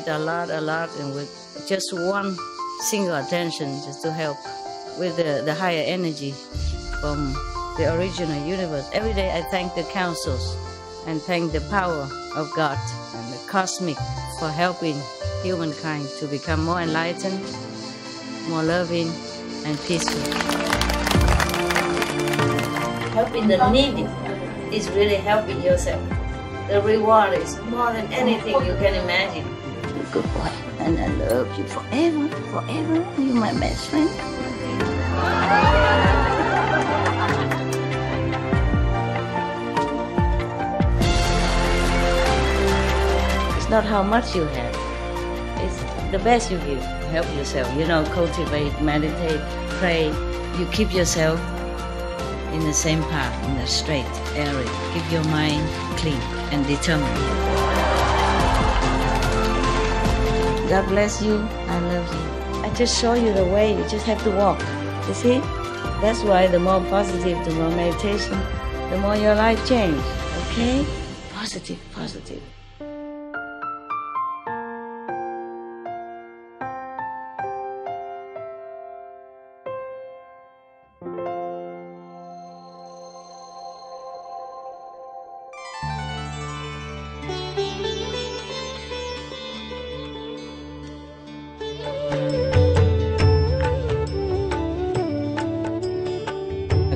with a lot, and with just one single attention, just to help with the higher energy from the original universe. Every day I thank the councils and thank the power of God and the cosmic for helping humankind to become more enlightened, more loving and peaceful. Helping the needy is really helping yourself. The reward is more than anything you can imagine. Good boy, and I love you forever, forever. You're my best friend. It's not how much you have, it's the best you give. Help yourself, cultivate, meditate, pray. You keep yourself in the same path, in the straight area. Keep your mind clean and determined. God bless you. I love you. I just show you the way. You just have to walk. You see? That's why the more positive, the more meditation, the more your life change. Okay? Positive, positive.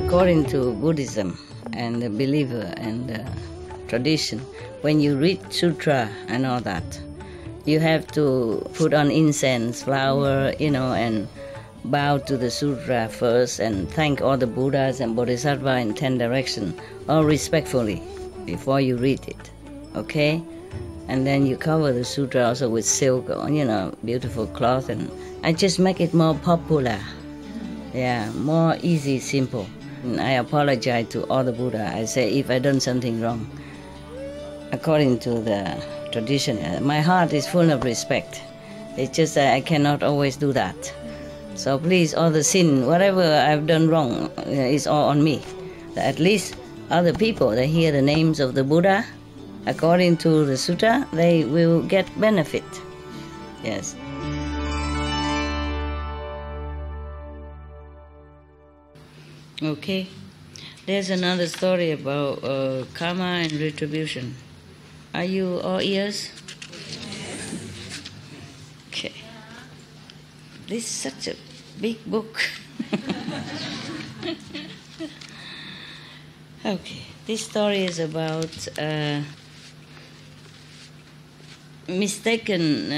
According to Buddhism and the believer and the tradition, when you read sutra and all that, you have to put on incense, flower, and bow to the sutra first and thank all the Buddhas and Bodhisattvas in 10 directions, all respectfully, before you read it, okay? And then you cover the sutra also with silk, beautiful cloth, and I just make it more popular, more easy, simple. And I apologize to all the Buddha. I say if I done something wrong, according to the tradition, my heart is full of respect. It's just that I cannot always do that. So please, all the sin, whatever I've done wrong, is all on me. At least other people, they hear the names of the Buddha, according to the sutta, they will get benefit. Yes. Okay, there's another story about karma and retribution. Are you all ears? Okay. This is such a big book. Okay, this story is about mistaken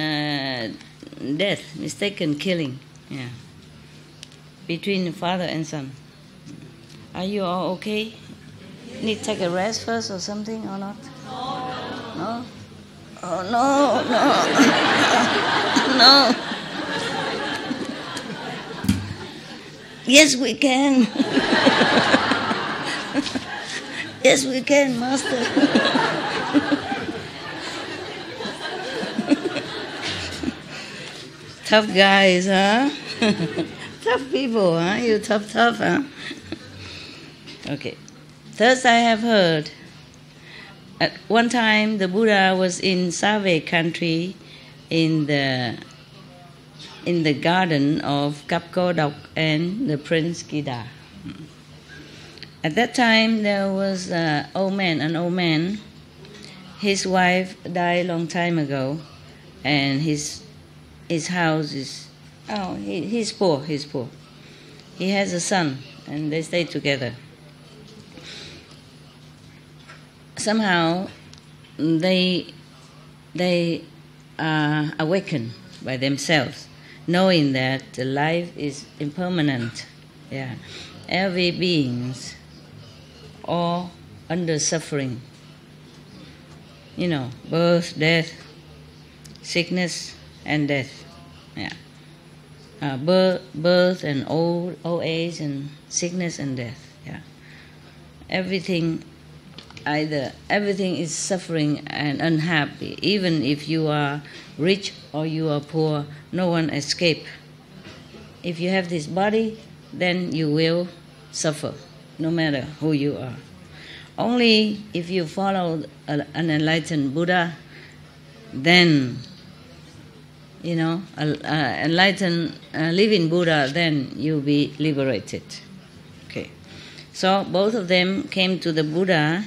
death, mistaken killing, between father and son. Are you all okay? Need to take a rest first or something or not? No? Oh, no, no. No. Yes, we can. Yes, we can, Master. Tough guys, huh? Tough people, huh? You tough, huh? Okay. Thus I have heard. At one time, the Buddha was in Save country, in the garden of Kapkodok and the Prince Kida. At that time, there was an old man. His wife died a long time ago, and his house is he's poor. He has a son, and they stay together. Somehow, they are awakened by themselves, knowing that life is impermanent. Every beings all under suffering. Birth, death, sickness, and death. Birth and old age and sickness and death. Everything is suffering and unhappy. Even if you are rich or you are poor, no one escapes. If you have this body, then you will suffer, no matter who you are. Only if you follow an enlightened Buddha, then enlightened, living Buddha, then you'll be liberated. Okay. So both of them came to the Buddha,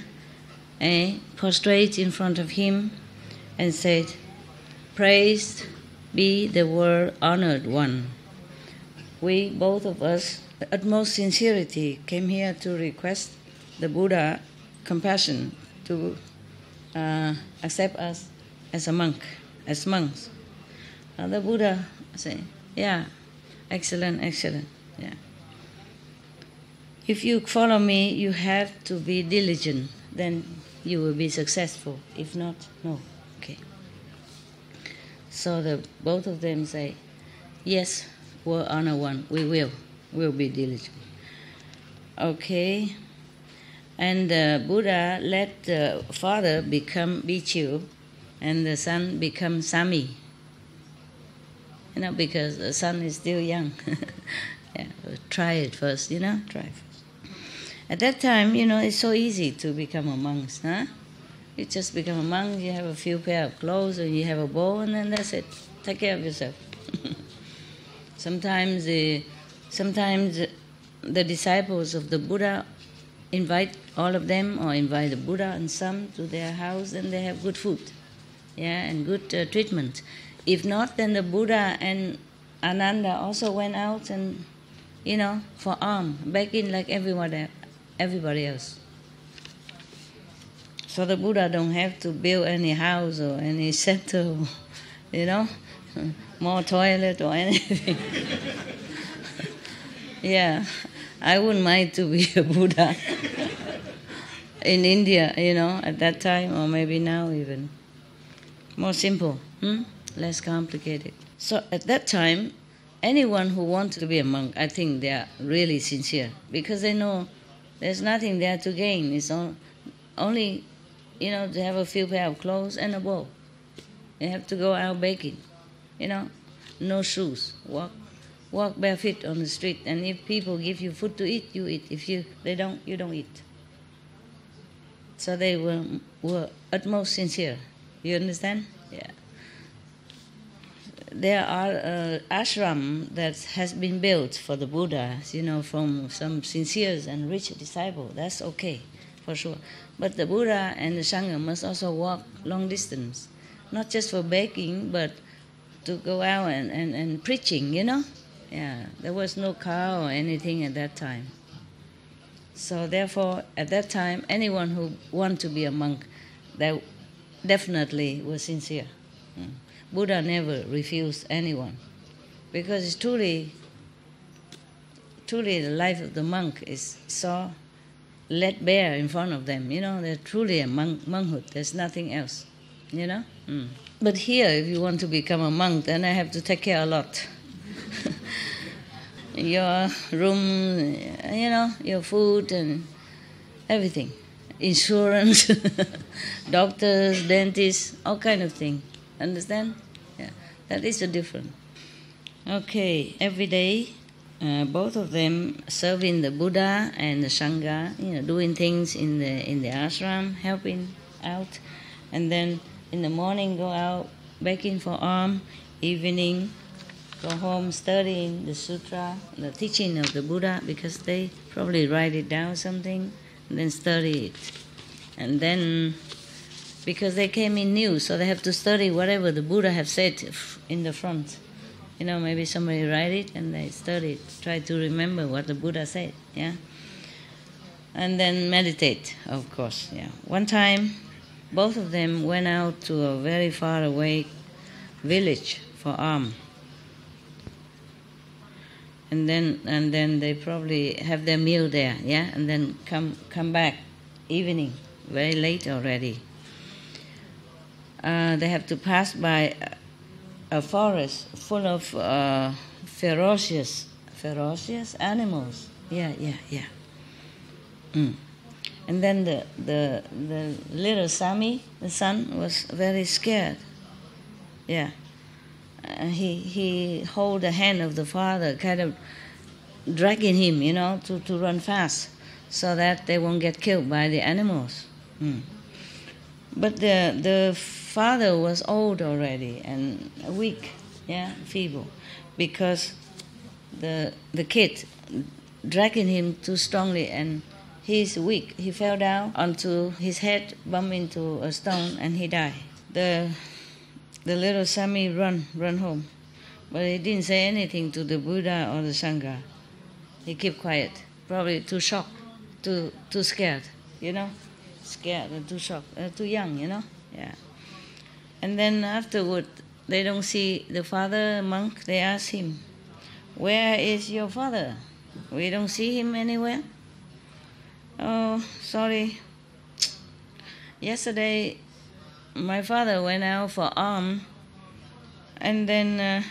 prostrate in front of him, and said, "Praised be the world honored one. We, both of us, with utmost sincerity, came here to request the Buddha compassion to accept us as a monk, as monks." The Buddha said, "Yeah, excellent, excellent. Yeah. If you follow me, you have to be diligent. Then you will be successful. If not, no." Okay. So both of them say, "Yes, world honor one. We'll be diligent." Okay. And the Buddha let the father become Bhikkhu and the son become Sami. Because the son is still young. Yeah, try it first, try it first. At that time, it's so easy to become a monk, huh? You just become a monk, you have a few pair of clothes, and you have a bowl, and then that's it. Take care of yourself. Sometimes the disciples of the Buddha invite all of them, or invite the Buddha and some to their house, and they have good food, and good treatment. If not, then the Buddha and Ananda also went out and, for alms, begging like everybody else. So the Buddha don't have to build any house or any center, more toilet or anything. Yeah, I wouldn't mind to be a Buddha in India, at that time, or maybe now even. More simple, less complicated. So at that time, anyone who wants to be a monk, I think they are really sincere, because they know there's nothing there to gain. It's only, to have a few pair of clothes and a bowl. You have to go out begging, no shoes, walk barefoot on the street, and if people give you food to eat, you eat. If they don't, you don't eat. So they were utmost sincere. You understand? Yeah. There are ashram that has been built for the Buddhas, from some sincere and rich disciple. That's okay, for sure. But the Buddha and the Sangha must also walk long distance, not just for begging, but to go out and preaching, Yeah, there was no car or anything at that time. So therefore, at that time, anyone who wanted to be a monk, they definitely was sincere. Buddha never refused anyone, because it's truly the life of the monk is so laid bare in front of them. They're truly a monkhood. There's nothing else. But here, if you want to become a monk, then I have to take care a lot. Your room, your food and everything. Insurance, doctors, dentists, all kind of things. Understand? Yeah, that is the difference. Okay, every day, both of them serving the Buddha and the Sangha, doing things in the ashram, helping out, and then in the morning go out begging for alms, evening go home studying the sutra, the teaching of the Buddha, because they probably write it down something and then study it. And then, because they came in new, so they have to study whatever the Buddha have said in the front. Maybe somebody write it and they study it, try to remember what the Buddha said, yeah. And then meditate, of course, yeah. One time, both of them went out to a very far away village for alms. And then they probably have their meal there, yeah, and then come back evening, very late already. They have to pass by a forest full of ferocious animals. Yeah. And then the little Sami, the son, was very scared. Yeah. He hold the hand of the father, kind of dragging him, to run fast, so that they won't get killed by the animals. But the father was old already and weak, yeah, feeble, because the kid dragging him too strongly and he's weak. He fell down onto his head, bumped into a stone, and he died. The little Sami run home, but he didn't say anything to the Buddha or the Sangha. He kept quiet, probably too shocked, too scared, scared and too shocked, too young, yeah. And then afterward, they don't see the father monk. They ask him, "Where is your father? We don't see him anywhere." "Oh, sorry. Yesterday, my father went out for alms, and then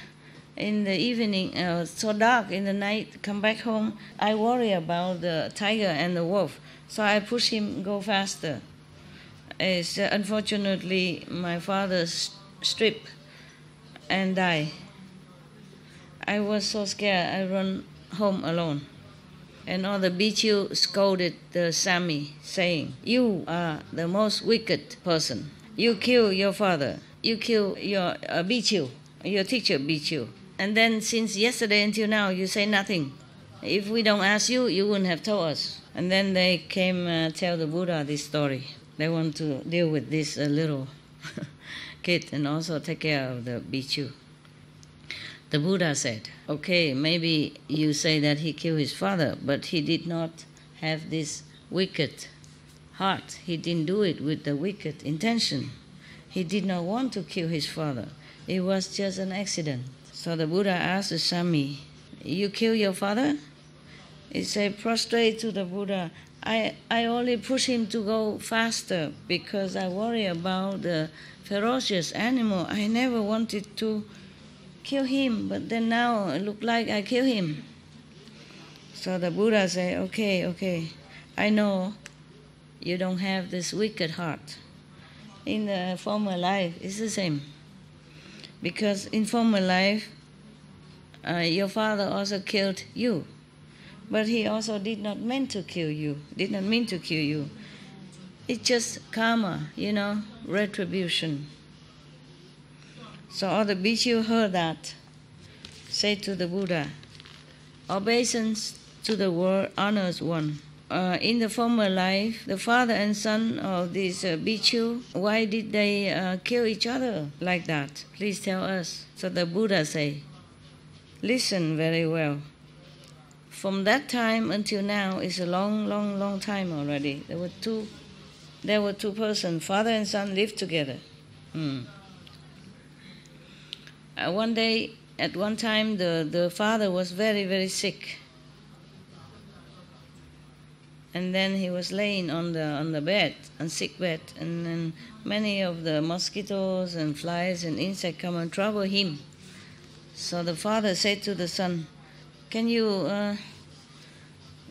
in the evening, so dark in the night, come back home. I worry about the tiger and the wolf, so I push him go faster. Unfortunately, my father stripped and died. I was so scared, I run home alone." And all the bhikkhu scolded the Sami, saying, "You are the most wicked person. You kill your father. You kill your bhikkhu, your teacher bhikkhu. And then since yesterday until now, you say nothing. If we don't ask you, you wouldn't have told us." And then they came tell the Buddha this story. They want to deal with this little kid and also take care of the bhikkhu. The Buddha said, "Okay, maybe you say that he killed his father, but he did not have this wicked heart. He didn't do it with the wicked intention. He did not want to kill his father. It was just an accident." So the Buddha asked the Sami, "You kill your father?" He said, prostrate to the Buddha, I only push him to go faster because I worry about the ferocious animal. I never wanted to kill him, but then now it looked like I kill him." So the Buddha said, okay, I know you don't have this wicked heart. In the former life, it's the same. Because in former life, your father also killed you, but he also did not mean to kill you. It's just karma, retribution. So all the bhikkhu heard that, said to the Buddha, "Obeisance to the world honors one. In the former life, the father and son of this bhikkhu, why did they kill each other like that? Please tell us." So the Buddha say, "Listen very well. From that time until now is a long time already. There were two persons, father and son, lived together. One day, at one time, the father was very sick. And then he was laying on the bed, on sick bed, and then many of the mosquitoes and flies and insects come and trouble him. So the father said to the son, Can you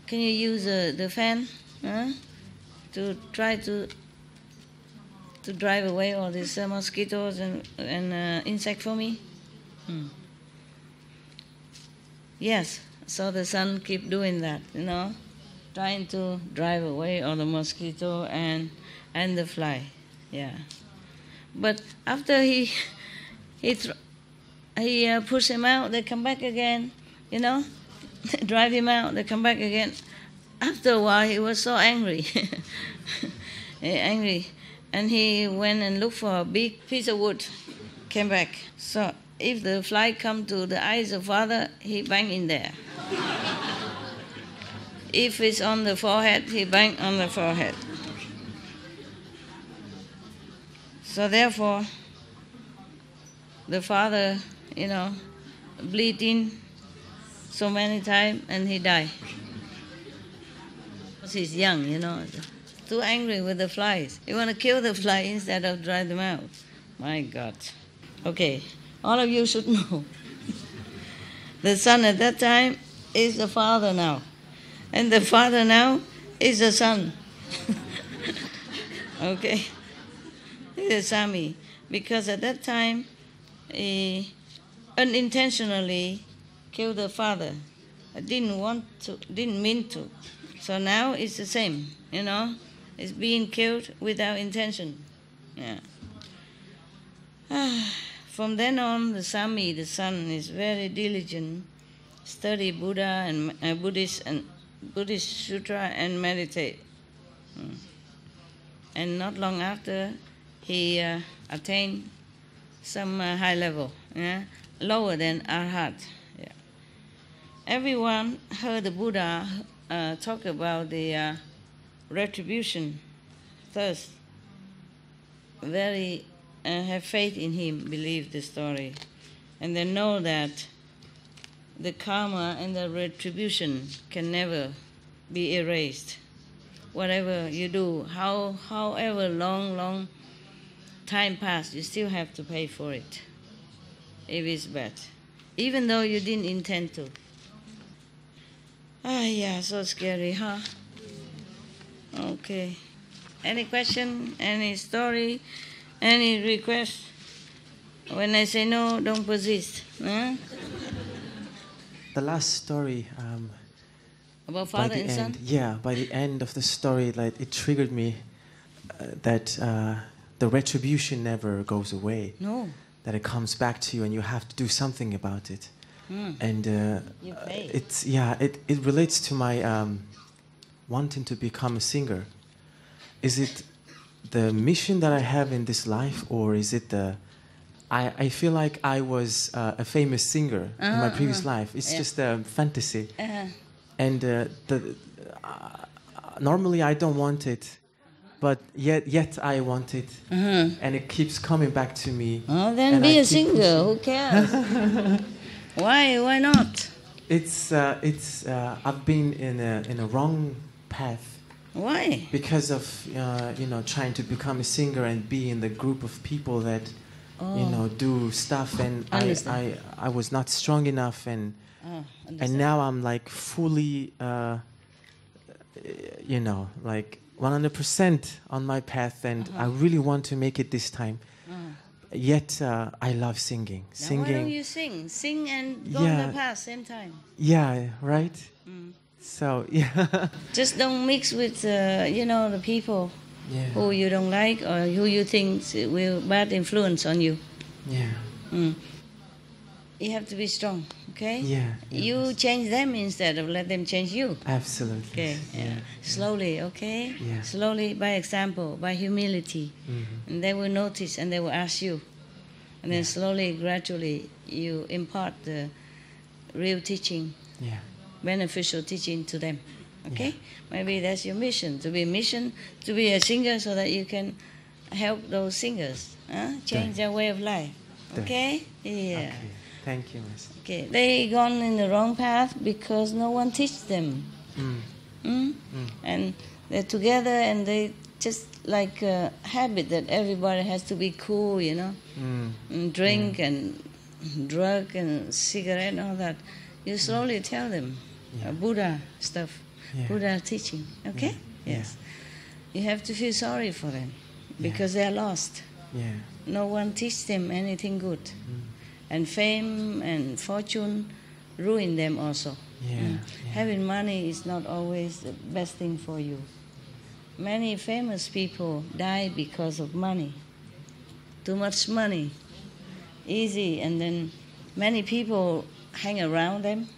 use the fan to try to drive away all these mosquitoes and insects for me?" Yes. So the son keep doing that, trying to drive away all the mosquito and the fly. Yeah. But after he push him out, they come back again, drive him out, they come back again. After a while, he was so angry, and he went and looked for a big piece of wood, came back. So if the fly come to the eyes of father, he bang in there. If it's on the forehead, he bang on the forehead. So therefore, the father, bleeding so many times, and he died. Because he's young, too angry with the flies. You want to kill the fly instead of drive them out. My God. Okay, all of you should know. The son at that time is the father now. And the father now is the son. Okay? He's a Sami. Because at that time, he unintentionally killed the father. I didn't mean to. So now it's the same, It's being killed without intention. Yeah. from then on, the Sami, the son, is very diligent, study Buddha and Buddhist sutra and meditate. And not long after, he attained some high level, lower than Arhat. Yeah. Everyone heard the Buddha talk about the retribution, thirst. Very have faith in him, believe the story, and they know that the karma and the retribution can never be erased. Whatever you do, however long time pass, you still have to pay for it if it's bad, even though you didn't intend to. Yeah, so scary, huh? Okay. Any question, any story, any request? When I say no, don't persist. Huh? The last story. About father and son? Yeah, by the end of the story, like it triggered me that the retribution never goes away. No. That it comes back to you, and you have to do something about it. And you pay. It relates to my wanting to become a singer. Is it the mission that I have in this life, or is it I feel like I was a famous singer in my previous life. It's just a fantasy. And normally I don't want it, but yet I want it, and it keeps coming back to me. Oh, then be a singer. Who cares? Why not? It's I've been in a wrong path. Why? Because of trying to become a singer and be in the group of people that do stuff, and I was not strong enough, and now I'm like fully like 100% on my path, and I really want to make it this time. Yet I love singing. Now why don't you sing? Sing and go in the past same time. Yeah, right. So yeah. Just don't mix with the people who you don't like or who you think will bad influence on you. Yeah. You have to be strong, okay? Yeah. You change them instead of let them change you. Absolutely. Okay. Yeah. Slowly, okay? Yeah. Slowly, by example, by humility. And they will notice and they will ask you. And then slowly, gradually, you impart the real teaching. Yeah. Beneficial teaching to them. Okay? Maybe that's your mission. To be a singer so that you can help those singers. Change their way of life. Okay? Yeah. Okay. Thank you, Miss. Okay. They gone in the wrong path because no one teach them. And they're together and they just like a habit that everybody has to be cool, and drink and drug and cigarette and all that. You slowly tell them Buddha stuff, Buddha teaching, okay? Yes. You have to feel sorry for them because they are lost. No one teach them anything good. And fame and fortune ruin them also. Having money is not always the best thing for you. Many famous people die because of money. Too much money. Easy, and then many people hang around them,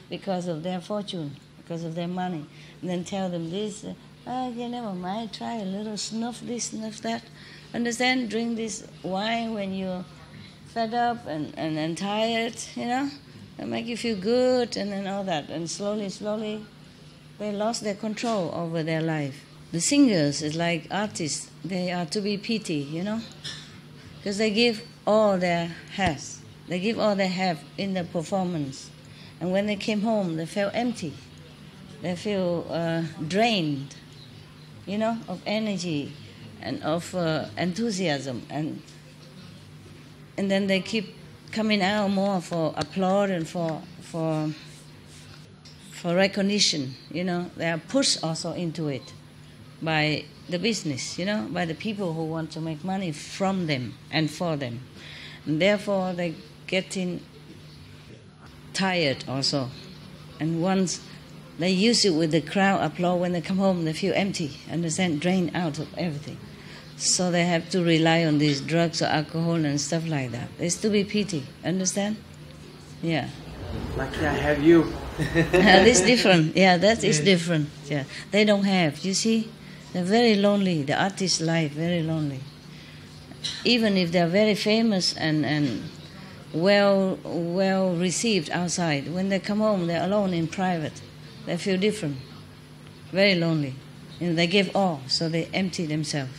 because of their fortune, because of their money. And then tell them this, never mind, try a little, snuff this, snuff that. Understand? Drink this wine when you're fed up and tired, and make you feel good, and then all that. And slowly, they lost their control over their life. The singers is like artists. They are to be pitied, because they give all their has. They give all they have in the performance. And when they came home, they felt empty. They feel drained, of energy and of enthusiasm. And then they keep coming out more for applause and for recognition. They are pushed also into it by the business, by the people who want to make money from them and for them. And therefore, they getting tired also. And once they use it with the crowd applause, when they come home, they feel empty, understand, drained out of everything. So they have to rely on these drugs or alcohol and stuff like that. It's to be pity, understand? Yeah. Lucky I have you. It's different. Yeah, that is different. Yeah, they don't have. You see, they're very lonely. The artist life very lonely. Even if they're very famous and well received outside, when they come home, they're alone in private. They feel different, very lonely. And they give all, so they empty themselves.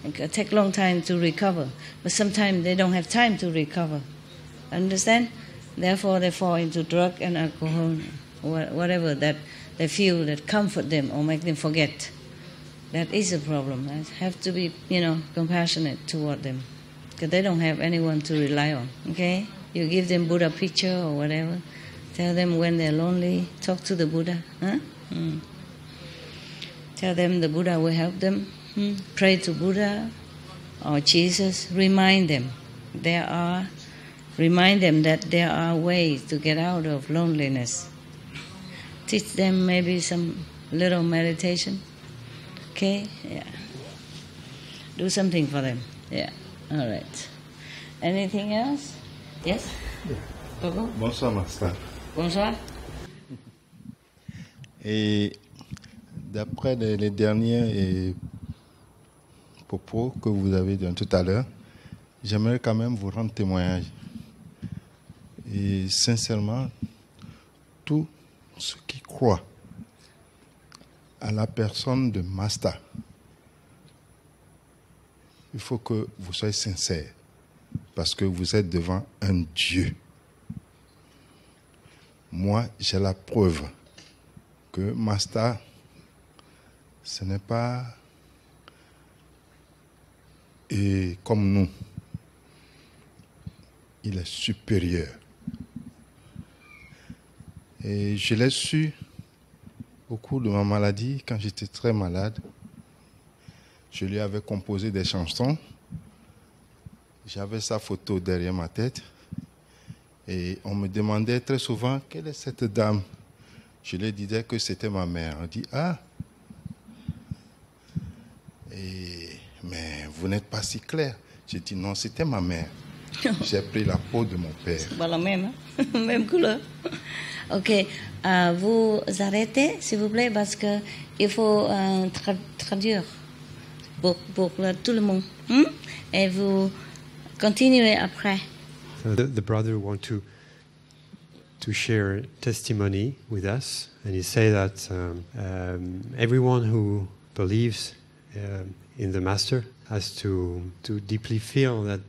It can take a long time to recover, but sometimes they don't have time to recover. Understand? Therefore, they fall into drug and alcohol, whatever that they feel that comfort them or make them forget. That is a problem. I have to be, compassionate toward them, because they don't have anyone to rely on. Okay, you give them Buddha picture or whatever. Tell them when they're lonely, talk to the Buddha. Huh? Tell them the Buddha will help them. Pray to Buddha or Jesus. Remind them that there are ways to get out of loneliness. Teach them maybe some little meditation. Okay? Yeah. Do something for them. Yeah. All right. Anything else? Yes? Coco? Bonsoir, Master. Bonsoir. Et d'après les derniers propos que vous avez dit tout à l'heure, j'aimerais quand même vous rendre témoignage. Et sincèrement, tous ceux qui croient à la personne de Master, il faut que vous soyez sincères, parce que vous êtes devant un Dieu. Moi, j'ai la preuve que Master, ce n'est pas comme nous. Il est supérieur. Et je l'ai su au cours de ma maladie, quand j'étais très malade. Je lui avais composé des chansons. J'avais sa photo derrière ma tête. Et on me demandait très souvent, quelle est cette dame? Je lui disais que c'était ma mère. On dit, ah, mais vous n'êtes pas si clair. J'ai dit, non, c'était ma mère. J'ai pris la peau de mon père. C'est pas la même, hein? Même couleur. Ok, vous arrêtez, s'il vous plaît, parce que il faut traduire pour tout le monde. Et vous continuez après. So the brother want to share testimony with us, and he say that everyone who believes in the Master has to deeply feel that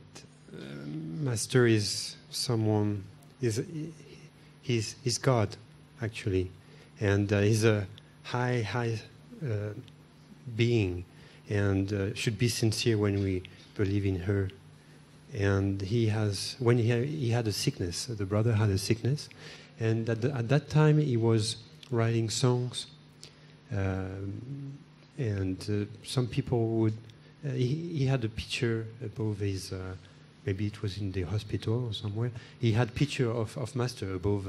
Master is someone he's God actually, and he's a high being, and should be sincere when we believe in her. And he had a sickness. The brother had a sickness, and at that time he was writing songs, and some people would. He had a picture above his. Maybe it was in the hospital or somewhere. He had picture of Master above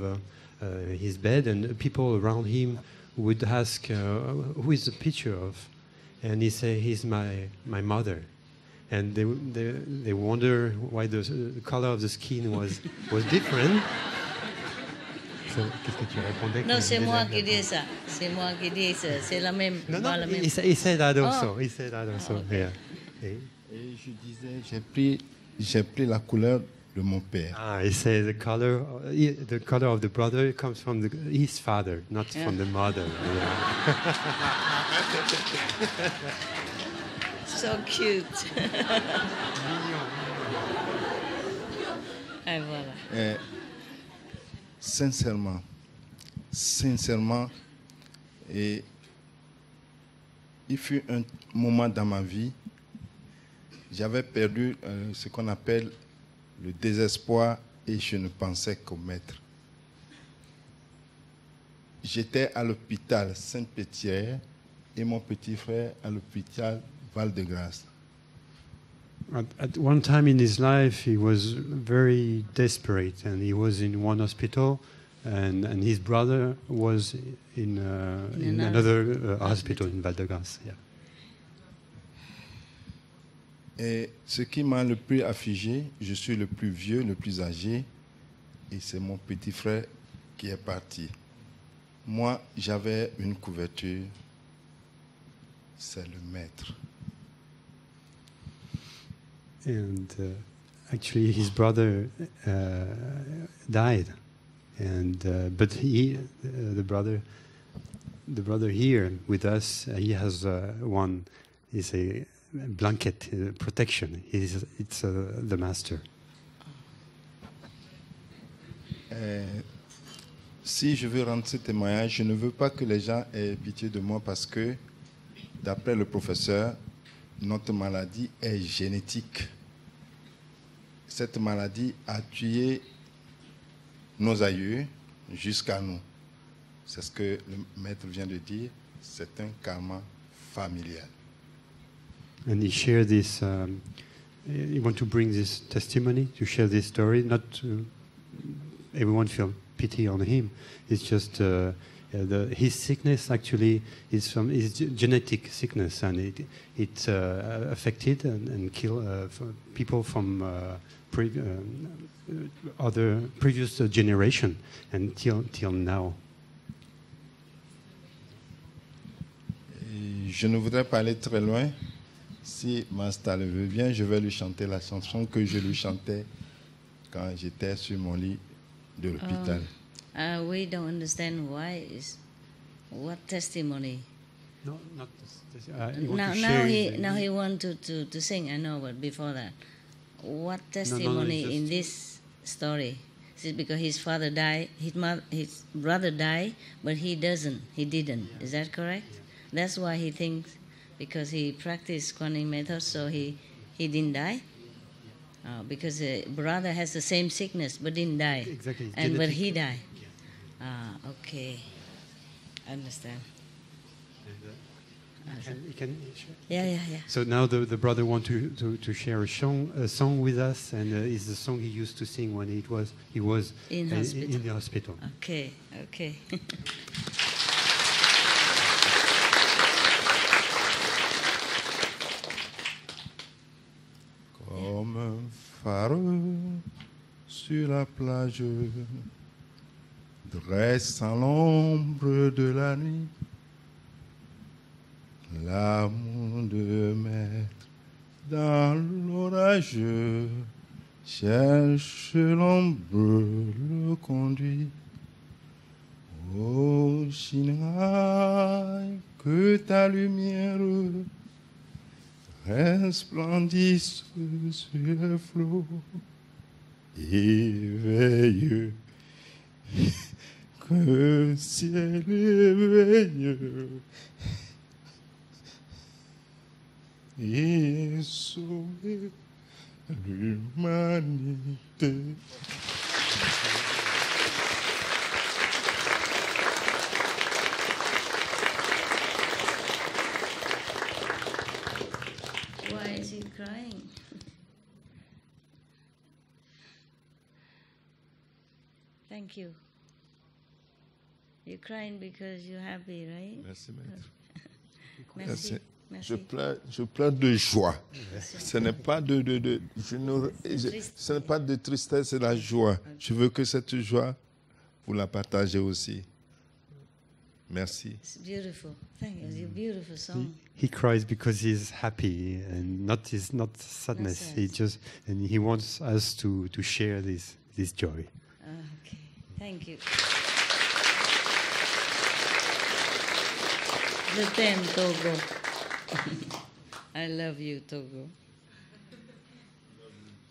his bed, and people around him would ask, "Who is the picture of?" And he say, "He's my mother." And they wonder why the color of the skin was different. So, qu'est-ce que tu répondais? Non, c'est moi qui dis ça. C'est moi qui dis ça. C'est la même. Non, pas la même. he said that also. Oh. He said that also. Oh, okay. Yeah. Et je disais, j'ai pris la couleur de mon père. Ah, he said the color of the brother comes from his father, not from the mother. Yeah. So cute. Et voilà. Et, sincèrement, et il fut un moment dans ma vie, j'avais perdu ce qu'on appelle le désespoir et je ne pensais qu'au maître. J'étais à l'hôpital Sainte-Pétière et mon petit frère à l'hôpital Val-de-Grâce. At one time in his life, he was very desperate, and he was in one hospital, and his brother was in another hospital in Val-de-Grâce. Yeah. Et ce qui m'a le plus affligé, je suis le plus vieux, le plus âgé, et c'est mon petit frère qui est parti. Moi, j'avais une couverture, c'est le maître. And actually, his brother died, and but the brother here with us, he has one is a blanket protection. It's the master. Si je veux rendre ce témoignage, je ne veux pas que les gens aient pitié de moi parce que, d'après le professeur, notre maladie est génétique. Cette maladie a tué nos aïeux jusqu'à nous. C'est ce que le maître vient de dire, c'est un karma familial. And he shared this. He want to bring this testimony to share this story. Not to everyone feel pity on him. It's just his sickness actually is genetic sickness, and it affected and killed people from other previous generation until now. Je ne voudrais pas aller très loin. Si Master le veut bien, je vais lui chanter la chanson que je lui chantais quand j'étais sur mon lit de l'hôpital. We don't understand why what testimony. No, not. Now he want to sing. I know, but before that, what testimony in this story? Is it because his father died, his brother died, but he didn't? Yeah. Is that correct? Yeah. That's why he thinks, because he practiced Kuan method, so he didn't die. Because the brother has the same sickness but didn't die. Exactly. But he died. Yeah. Okay. I understand. Yeah. So now the brother wants to share a song with us, and it's the song he used to sing when he was in the hospital. Okay. Comme un phare sur la plage, dressant l'ombre de la nuit, l'amour de maître dans l'orage cherche l'ombre, le conduit. Ô Ching Hai, que ta lumière resplendisse sur le flot, éveille, que le ciel éveille, et sauver l'humanité. Why is he crying? Thank you. You're crying because you're happy, right? Merci, maître. Merci. Je pleure de joie. Ce n'est pas ce n'est pas de tristesse, c'est la joie. Okay. Je veux que cette joie, vous la partagez aussi. Merci. It's beautiful. Thank you. It's a beautiful song. He cries because he's happy and not sadness. He wants us to share this joy. Okay. Thank you. The theme, Togo. I love you, Togo.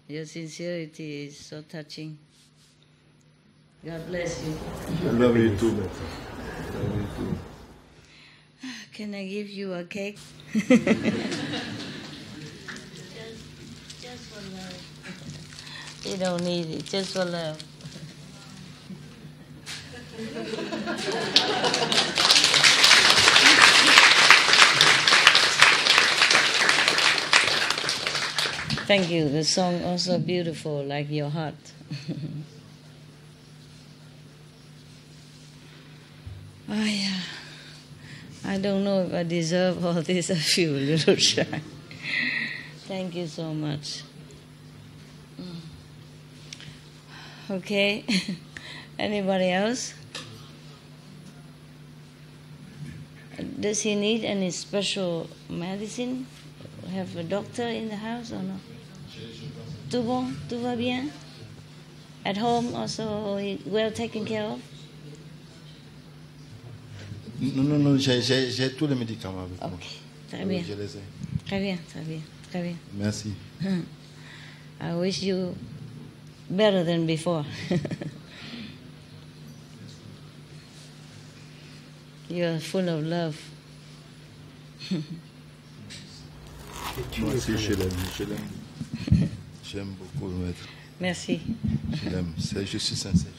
Your sincerity is so touching. God bless you. I love you too, Maître. Can I give you a cake? just for love. You don't need it, just for love. Thank you. The song also beautiful, like your heart. I don't know if I deserve all this. I feel a little shy. Thank you so much. Okay. Anybody else? Does he need any special medicine? Have a doctor in the house or no? Tout bon? Tout va bien? At home also well taken care of? Non, j'ai tous les médicaments avec moi. Ok, très bien. Je les ai. Très bien, très bien, très bien. Merci. I wish you better than before. You're full of love. Moi aussi, je l'aime. J'aime beaucoup le maître. Merci. Je l'aime. Je suis sincère.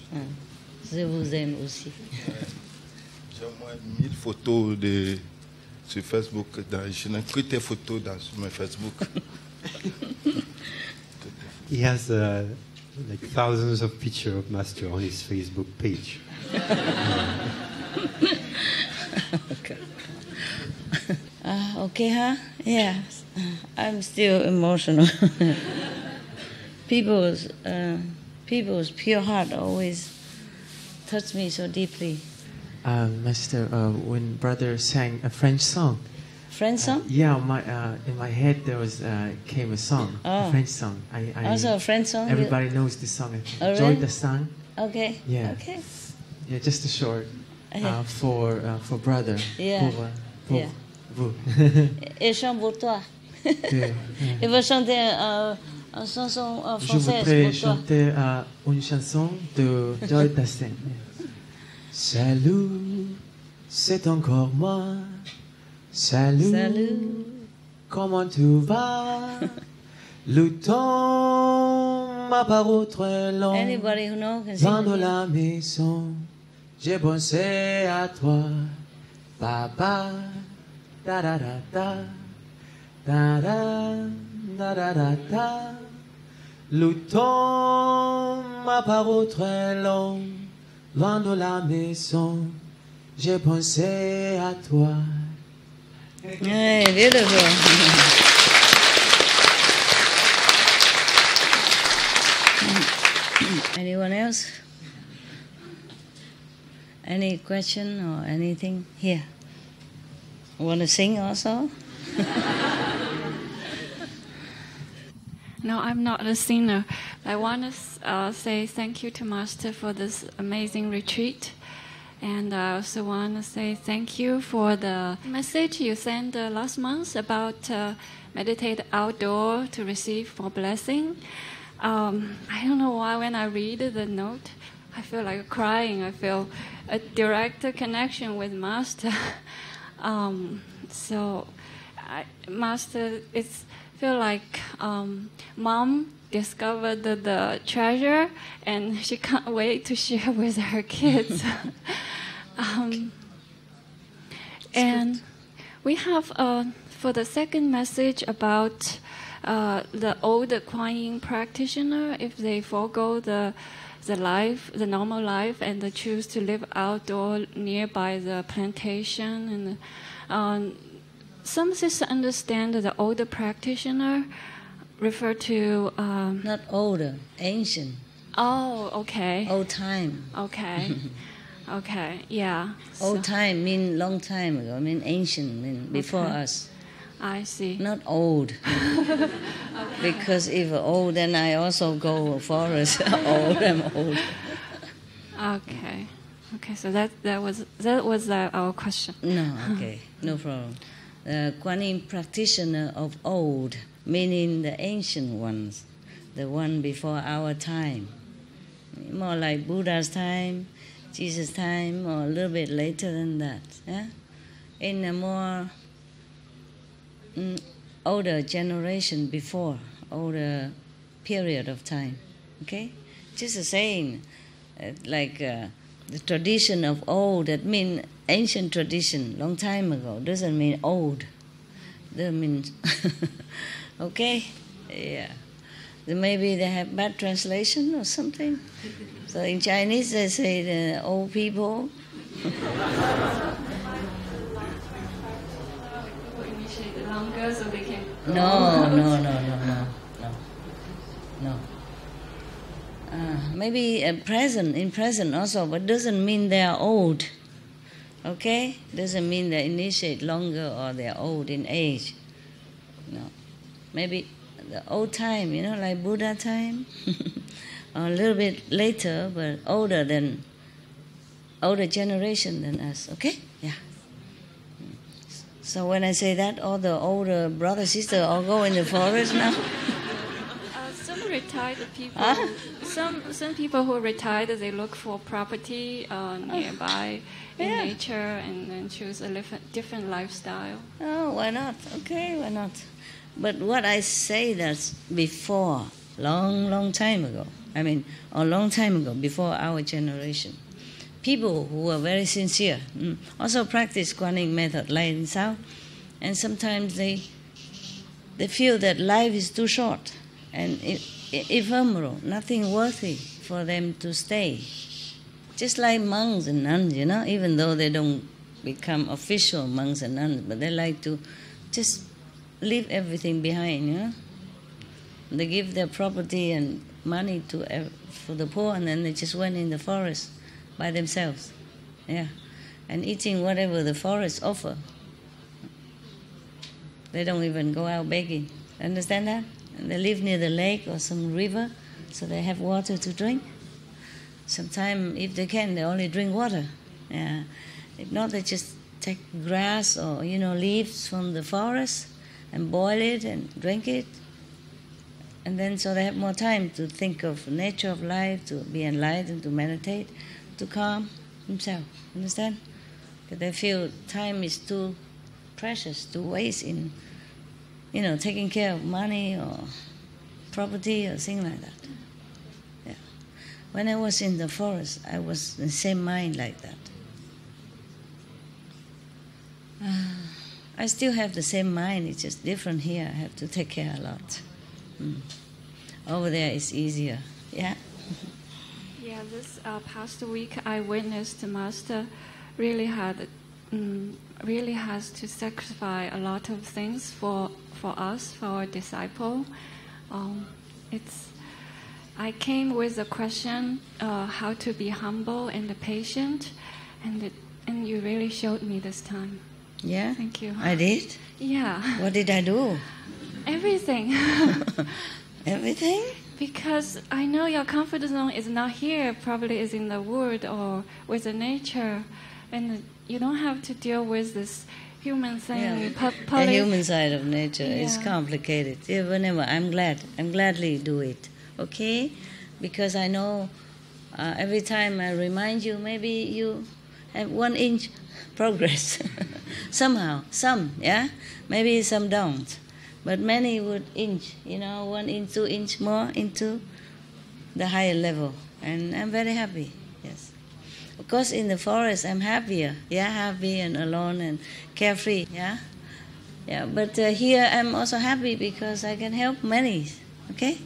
Je vous aime aussi. J'ai au moins 1000 photos sur Facebook. Je n'ai que tes photos sur mon Facebook. He has like thousands of pictures of Master on his Facebook page. Okay. Okay, huh? Yeah. I'm still emotional. People's pure heart always touch me so deeply. Master, when brother sang a French song, French song? yeah, in my head there was came a song, a French song. I Also a French song? everybody knows this song. Oh, Joy really? the song. Okay. Yeah. Okay. Yeah, just a short Okay. for brother. Yeah. Pour Yeah. vous. Et chante pour toi. Que, Il va chanter une chanson je française voudrais pour toi. chanter une chanson de Joy Dassin. Salut, c'est encore moi. Salut, Salut. comment tu vas? Le temps m'a paru très long. Anybody who knows can sing Dans with me? la maison, j'ai pensé à toi. Papa, da da da da, da da da da da da. Le temps m'a paru très long. Loin de la maison, j'ai pensé à toi. Hey, beautiful. Anyone else? Any question or anything? Here. Want to sing also? No, I'm not a singer. I want to say thank you to Master for this amazing retreat. And I also want to say thank you for the message you sent last month about meditate outdoor to receive more blessing. I don't know why when I read the note, I feel like crying. I feel a direct connection with Master. Master, it's feel like Mom discovered the treasure and she can't wait to share with her kids. And we have for the second message about the old Kuan Yin practitioner, if they forego the normal life, and they choose to live outdoor nearby the plantation. And some sisters understand that the older practitioner refer to Not older, ancient. Oh, okay. Old time. Okay. Okay. Yeah. Old time mean long time ago. Mean ancient. Mean before us. I see. Not old. Because if old, then I also go forest. Old, I'm old. Okay. Okay. So that was our question. No, okay, no problem. Kuan Yin practitioner of old, meaning the ancient ones, the one before our time, more like Buddha's time, Jesus' time, or a little bit later than that. Yeah? In a more older generation before, older period of time. Okay, just saying, the tradition of old, that means ancient tradition, long time ago, doesn't mean old. That means, okay? Yeah. Then maybe they have bad translation or something. So in Chinese they say the old people. Initiate longer so they can No. Maybe in present also, but doesn't mean they are old. Okay? Doesn't mean they initiate longer or they are old in age. No. Maybe the old time, like Buddha time, or a little bit later, but older generation than us. Okay? Yeah. So when I say that, all the older brother, sister all go in the forest now. Some retired people, some people who retired, they look for property nearby in nature and then choose a different lifestyle. Oh, why not? Okay, why not? But what I say that's before, long time ago. I mean, a long time ago, before our generation. People who were very sincere, also practice Guanyin method like in South, and sometimes they feel that life is too short and ephemeral, nothing worthy for them to stay. Just like monks and nuns, even though they don't become official monks and nuns, but they like to just leave everything behind, They give their property and money for the poor, and then they just went in the forest by themselves, and eating whatever the forest offer. They don't even go out begging. Understand that? And they live near the lake or some river, so they have water to drink. Sometimes, if they can, they only drink water. Yeah. If not, they just take grass or leaves from the forest and boil it and drink it. And then so they have more time to think of the nature of life, to be enlightened, to meditate, to calm themselves. Understand? Because they feel time is too precious to waste in, taking care of money or property or things like that. Yeah. When I was in the forest, I was in the same mind like that. I still have the same mind, it's just different here. I have to take care a lot. Over there it's easier. Yeah? Yeah, this past week I witnessed the Master really has to sacrifice a lot of things for us, for our disciple. I came with a question, how to be humble and patient, and you really showed me this time. Yeah? Thank you. I did? Yeah. What did I do? Everything. Everything? Because I know your comfort zone is not here, probably is in the world or with the nature, and you don't have to deal with this human thing. The human side of nature is complicated. Whenever I'm gladly do it. Okay? Because I know every time I remind you, maybe you have 1 inch progress. Somehow, maybe some don't. But many would inch, 1 inch, 2 inch more into the higher level. And I'm very happy, yes. Of course, in the forest, I'm happier. Happy and alone and carefree, But here, I'm also happy because I can help many, okay?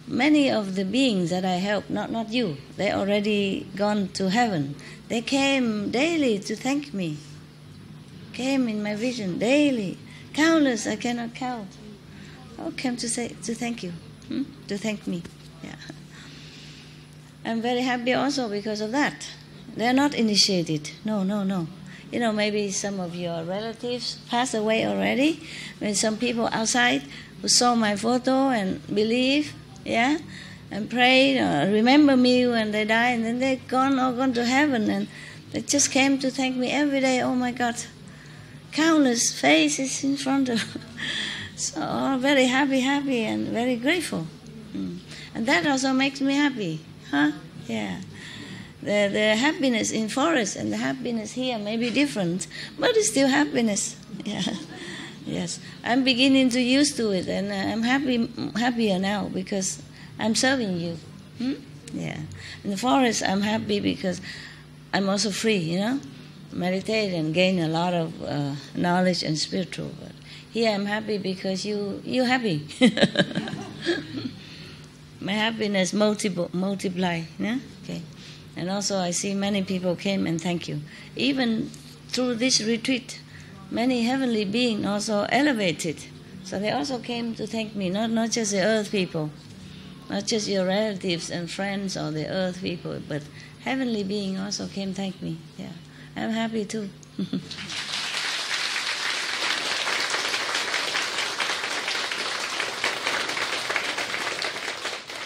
Many of the beings that I help, not you, they already gone to heaven. They came daily to thank me. Came in my vision daily. Countless, I cannot count. Oh, came to thank you, to thank me. Yeah, I'm very happy also because of that. They are not initiated. No. Maybe some of your relatives passed away already. When some people outside who saw my photo and believe, and prayed, remember me when they died, and then they're gone to heaven, and they just came to thank me every day. Oh my God. Countless faces in front of so very happy and very grateful. And that also makes me happy. Yeah. The happiness in forest and the happiness here may be different, but it's still happiness. Yeah. Yes. I'm beginning to used to it, and I'm happier now because I'm serving you. Yeah. In the forest I'm happy because I'm also free, meditate and gain a lot of knowledge and spiritual. But here I'm happy because you're happy. My happiness multiply. Okay. And also I see many people came and thank you. Even through this retreat, many heavenly beings also elevated So they also came to thank me, not just the earth people, not just your relatives and friends or the earth people, but heavenly being also came thank me. Yeah, I'm happy too.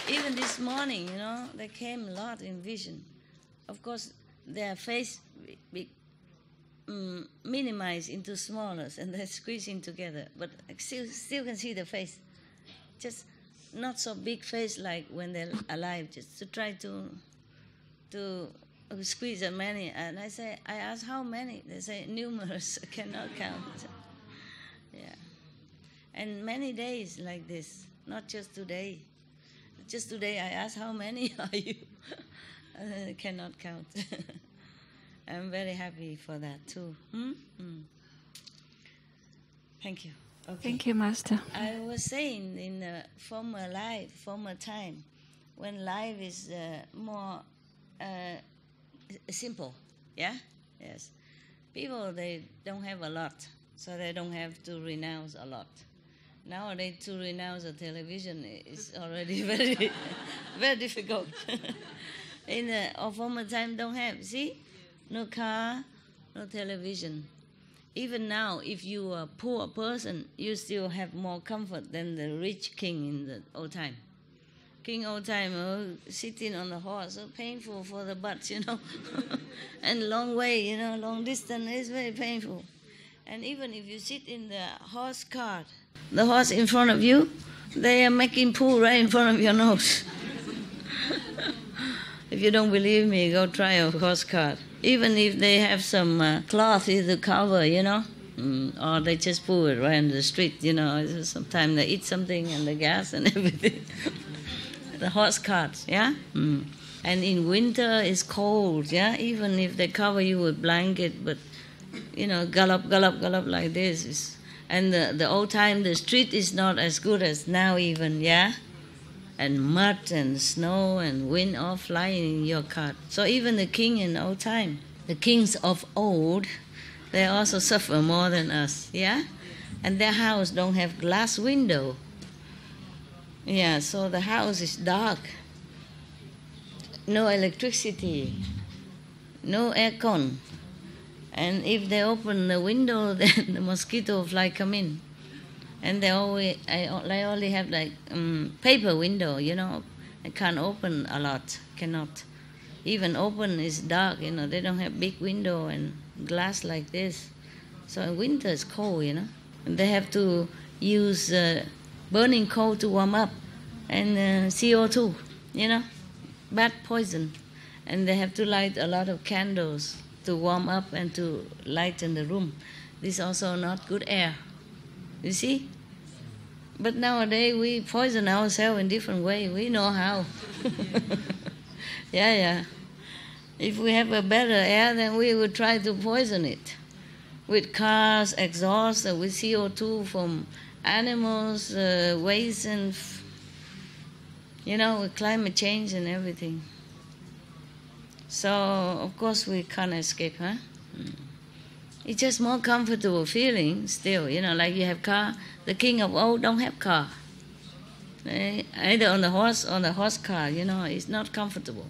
Even this morning, they came a lot in vision. Of course, their face minimized into smallness and they're squeezing together, but I still can see the face. Just not so big face like when they're alive, just to try to squeeze as many. And I ask how many? They say numerous, I cannot count. Yeah. And many days like this, not just today. Just today I asked how many are you? I cannot count. I'm very happy for that too. Thank you. Okay. Thank you, Master. I was saying in a former time, when life is more simple, yeah? Yes. People, they don't have a lot, so they don't have to renounce a lot. Nowadays, to renounce a television is already very, very difficult. In a former time, don't have, see? No car, no television. Even now, if you are a poor person, you still have more comfort than the rich king in the old time. King old time, sitting on the horse, so painful for the butt, and long way, long distance is very painful. And even if you sit in the horse cart, the horse in front of you, they are making poo right in front of your nose. If you don't believe me, go try a horse cart. Even if they have some cloth to cover, or they just pull it right on the street, sometimes they eat something and the gas and everything. The horse carts, yeah? And in winter it's cold, yeah? Even if they cover you with blanket, but, gallop like this. And the old time, the street is not as good as now even, yeah? And mud and snow and wind all flying in your cart. So even the king in old time, the kings of old, they also suffer more than us, yeah? And their house don't have glass window. Yeah, so the house is dark. No electricity, no aircon. And if they open the window, then the mosquito fly come in. And they only have paper window, I can't open a lot, cannot. Even open is dark, they don't have big window and glass like this. So in winter it's cold, and they have to use burning coal to warm up and CO2, bad poison. And they have to light a lot of candles to warm up and to lighten the room. This is also not good air. You see? But nowadays we poison ourselves in different way. We know how. Yeah. If we have a better air, then we would try to poison it. With cars, exhaust, with CO2 from animals, waste, and, with climate change and everything. So, of course, we can't escape, huh? It's just more comfortable feeling still, like you have car. The king of old don't have car. Either on the horse car, it's not comfortable.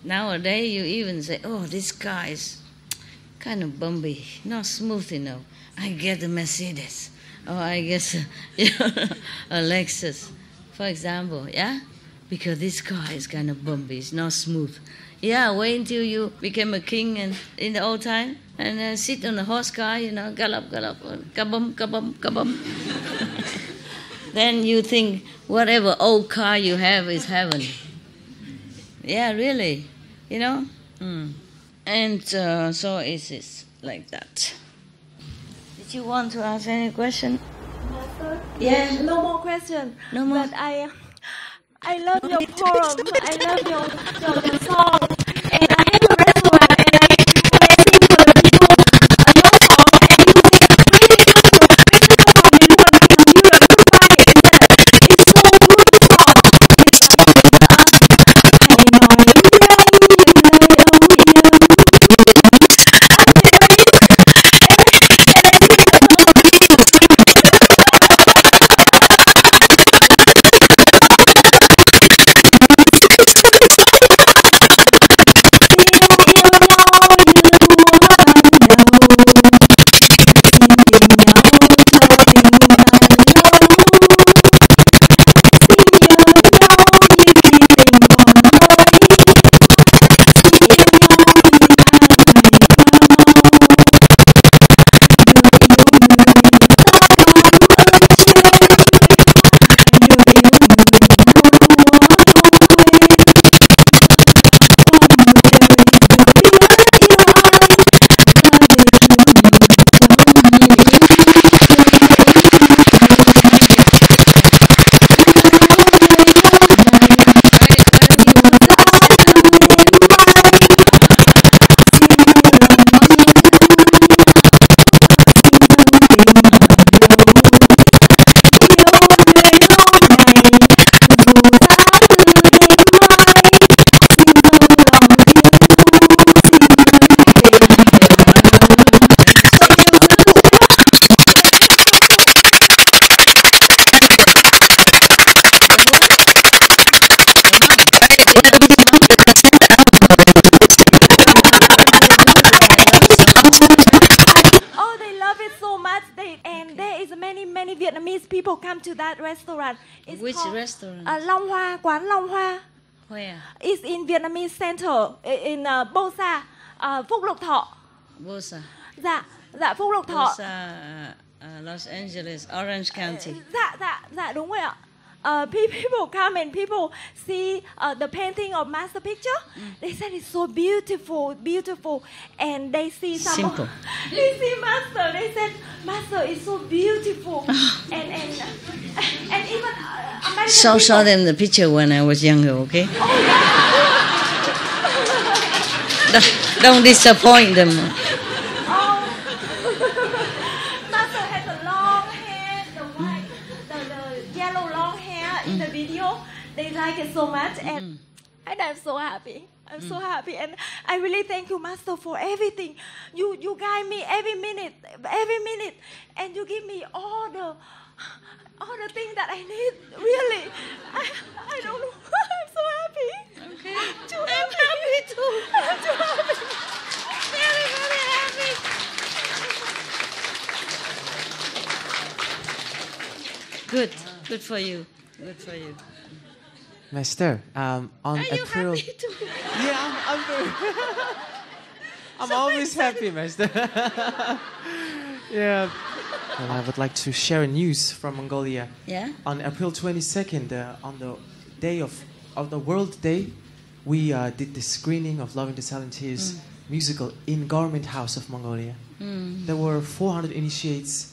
Nowadays you even say, oh, this car is kind of bumpy, not smooth enough. I get a Mercedes, or I guess a Lexus, for example, yeah? Because this car is kind of bumpy, it's not smooth. Yeah, wait until you became a king and in the old time, and sit on the horse car, gallop, kabum, kabum, kabum. Then you think whatever old car you have is heaven. Yeah, really, And so it's like that. Did you want to ask any question? Yeah. No more question. No more. But I love your poem. I love your song. And I have a restaurant and I sing for the people your song and you sing really beautiful. Critical song you do in Europe. Goodbye. It's so beautiful. many Vietnamese people come to that restaurant. It's Which called, restaurant? Long Hoa, quán Long Hoa. Where? It's in Vietnamese Center in Bô Sa, Phúc Lộc Thọ. Bosa. Dạ Phúc Lộc Thọ. Bosa, Los Angeles, Orange County. Dạ đúng rồi ạ. People come and people see the painting of Master picture. They said it's so beautiful, and they see some. Simple. They see Master. They said Master is so beautiful, and even American Show people. them the picture when I was younger, okay? Don't disappoint them. Master has a long hair, the white, the yellow long hair in the video. They like it so much, and I'm so happy. I'm so happy, and I really thank you, Master, for everything. You guide me every minute, and you give me all the things that I need. Really, I don't know. I'm so happy. Okay. Too I'm happy too. I'm too happy. Very, very happy. Good for you. Good for you. Master, on Are you April. happy too? Yeah, I'm very. I'm always happy, Master. Yeah. And I would like to share news from Mongolia. Yeah? On April 22nd, on the day of the World Day, we did the screening of Loving the Silent Tears musical in Government House of Mongolia. There were 400 initiates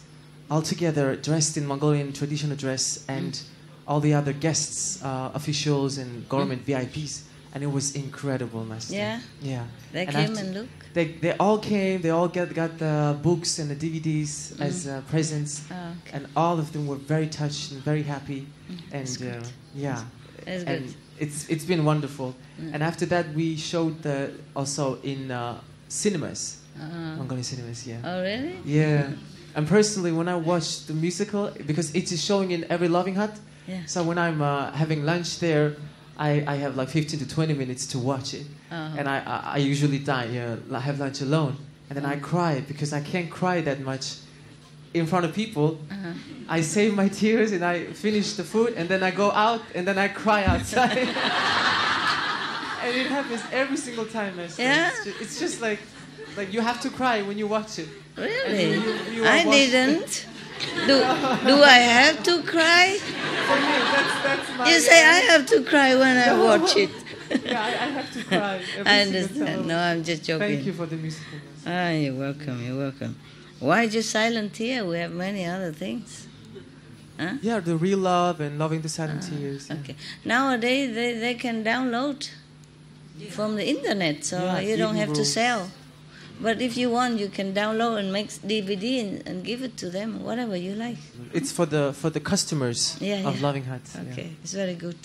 all together dressed in Mongolian traditional dress, and all the other guests, officials and government VIPs. And it was incredible, Master. Yeah? Yeah. They And came after- and look? They all came. They all got the books and the DVDs as presents, Oh, okay. and all of them were very touched and very happy. And yeah, That's and good. it's been wonderful. And after that, we showed also in cinemas, Mongolian cinemas. Yeah. Oh, really? Yeah. And personally, when I watched the musical, because it is showing in every loving hut, Yeah. so when I'm having lunch there, I have like 15 to 20 minutes to watch it. Uh-huh. And I usually have lunch alone. And then I cry because I can't cry that much in front of people. I save my tears and I finish the food, and then I go out and then I cry outside. And it happens every single time, Master. Yeah? It's just like you have to cry when you watch it. Really? And you are I watching- didn't. Do I have to cry? For me, that's my... You say I have to cry when I watch it. Yeah, I have to cry every I single understand. time. No, I'm just joking. Thank you for the musical. Ah, you're welcome. You're welcome. Why just silent tear? We have many other things. Huh? Yeah, the real love and loving the silent tears. Yeah. Okay. Nowadays they can download from the internet, so Yeah, you don't have to e-rules. sell. But if you want, you can download and make DVD and give it to them, whatever you like. It's for the customers Yeah, of yeah. Loving Huts. yeah. Okay, it's very good.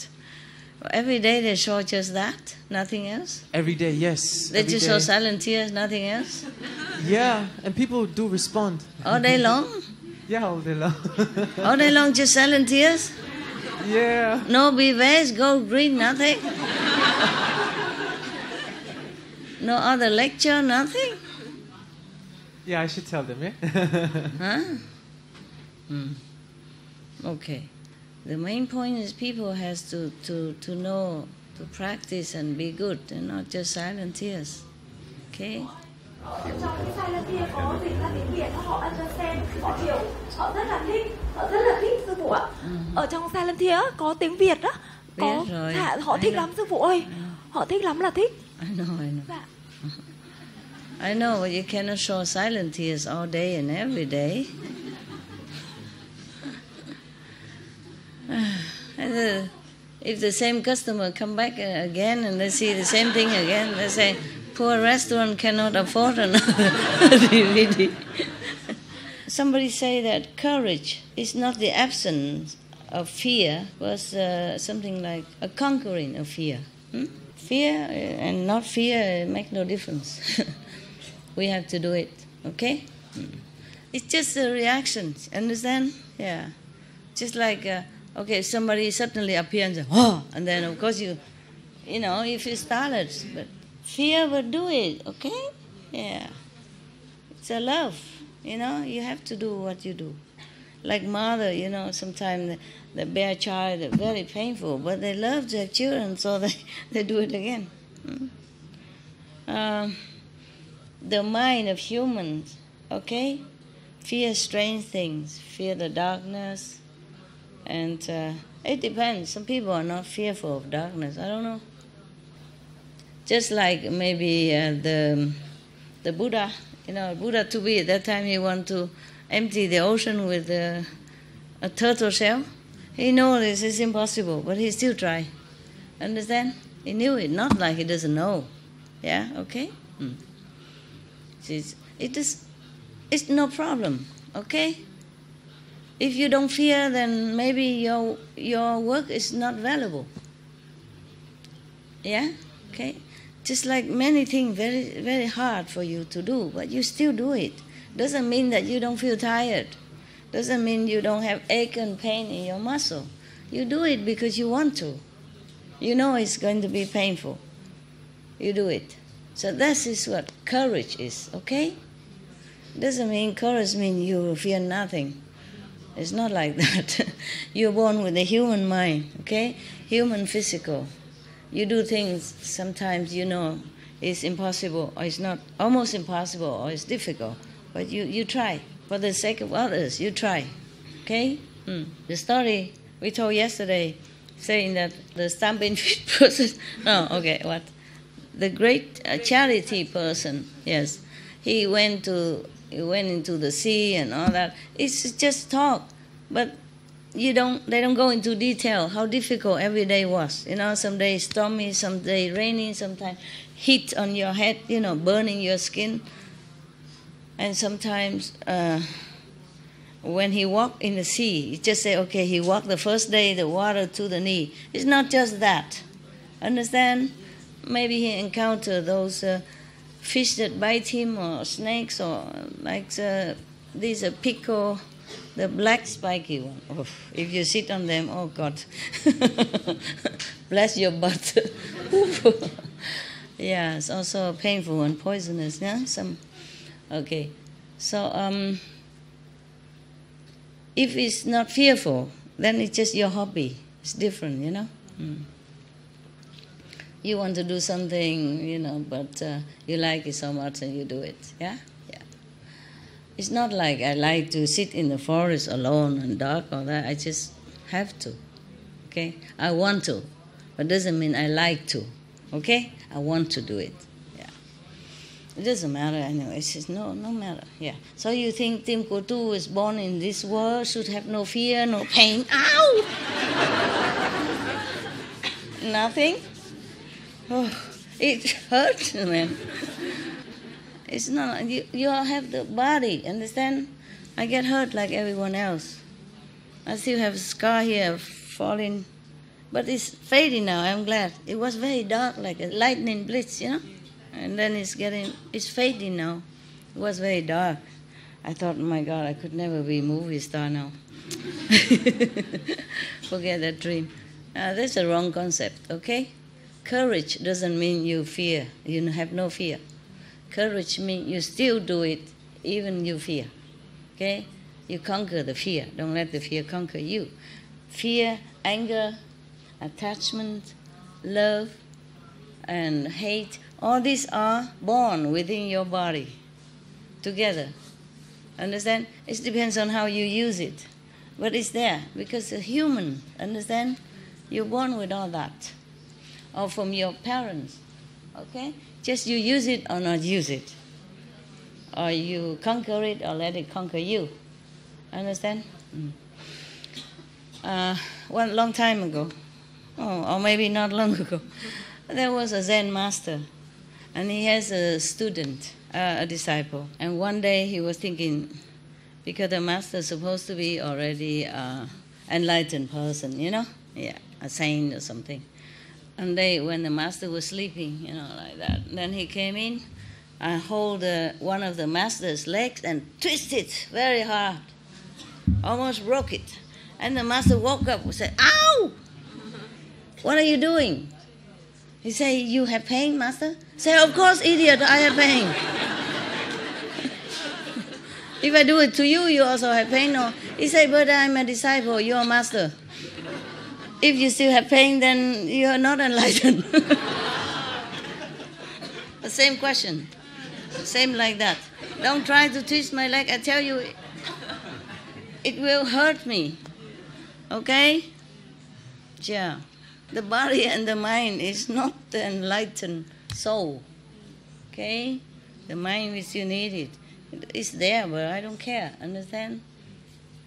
Every day they show just that, nothing else. Every day, yes. They every just day. show silent tears, nothing else. Yeah, and people do respond. All day long, Yeah, all day long. all day long, just silent tears. Yeah. No BVS, gold green, nothing. No other lecture, nothing. Yeah, I should tell them, yeah? Huh? Okay. The main point is people has to know, to practice and be good and not just silent tears. Okay? Trong cái silent tear có dịch ra tiếng Việt, họ understand, họ hiểu, họ rất là thích sư phụ ạ. Ở trong silent tear có tiếng Việt đó, có Biết rồi. dạ, họ thích lắm sư phụ ơi, họ thích lắm là thích. I know. Dạ. I know, but you cannot show silent tears all day and every day. And if the same customer come back again and they see the same thing again, they say, poor restaurant cannot afford another DVD. Somebody say that courage is not the absence of fear, but something like a conquering of fear. Fear and not fear make no difference. We have to do it, okay? It's just a reaction, understand? Yeah. Just like, okay, somebody suddenly appears and says, oh, and then of course you feel startled, but fear will do it, okay? Yeah. It's a love, you have to do what you do. Like mother, sometimes the bear child is very painful, but they love their children, so they do it again. The mind of humans, okay, fear strange things, fear the darkness, and it depends. Some people are not fearful of darkness. I don't know. Just like maybe the Buddha, Buddha to be at that time he want to empty the ocean with a turtle shell. He knows this is impossible, but he still try. Understand? He knew it, not like he doesn't know. Yeah, okay? It's no problem, okay? If you don't fear, then maybe your work is not valuable. Yeah? Okay? Just like many things, very, very hard for you to do, but you still do it. Doesn't mean that you don't feel tired. Doesn't mean you don't have ache and pain in your muscle. You do it because you want to. You know it's going to be painful. You do it. So that is what courage is, okay? Doesn't mean courage means you fear nothing. It's not like that. You're born with a human mind, okay? Human physical. You do things sometimes it's impossible, or it's not almost impossible, or it's difficult. But you try. For the sake of others, you try. Okay? The story we told yesterday, saying that the stamping feet person, what? The great charity person, yes. He went into the sea and all that. It's just talk. But they don't go into detail how difficult every day was. Some days stormy, some day raining, sometimes heat on your head, burning your skin. And sometimes when he walked in the sea, he just say, okay, he walked the first day, the water to the knee. It's not just that. Understand? Maybe he encountered those fish that bite him, or snakes, or like these pickle, the black spiky one. Oh, if you sit on them, oh God, bless your butt. Yeah, it's also painful and poisonous. Yeah, okay. So if it's not fearful, then it's just your hobby. It's different, You want to do something, but you like it so much and you do it. Yeah. It's not like I like to sit in the forest alone and dark or that. I just have to, okay? I want to, but doesn't mean I like to, okay? I want to do it, yeah. It doesn't matter anyway. It's just no matter, yeah. So you think Tim Kotu is born in this world, should have no fear, no pain. Ow! Nothing? Oh, it hurts, man. It's not, you all have the body, understand? I get hurt like everyone else. I still have a scar here falling, but it's fading now, I'm glad. It was very dark, like a lightning blitz, And then it's fading now. It was very dark. I thought, oh my God, I could never be a movie star now. Forget that dream. That's a wrong concept, okay? Courage doesn't mean you fear. You have no fear. Courage means you still do it, even you fear. Okay? You conquer the fear. Don't let the fear conquer you. Fear, anger, attachment, love, and hate, all these are born within your body together. Understand? It depends on how you use it. But it's there because a human, understand? You're born with all that. Or from your parents. Okay? Just you use it or not use it. Or you conquer it or let it conquer you. Understand? One long time ago, or maybe not long ago, there was a Zen master. And he has a student, a disciple. And one day he was thinking, because the master is supposed to be already an enlightened person, Yeah, a saint or something. And when the master was sleeping, like that, then he came in and hold one of the master's legs and twist it very hard, almost broke it. And the master woke up and said, "Ow! What are you doing?" He said, "You have pain, master?" Say, "Of course, idiot, I have pain." If I do it to you, you also have pain. No. He said, but I'm a disciple, you're a master. If you still have pain, then you're not enlightened. The same question. Same like that. Don't try to twist my leg. I tell you, it will hurt me. Okay? Yeah. The body and the mind is not the enlightened soul. Okay? The mind which you need it. It's there, but I don't care. Understand?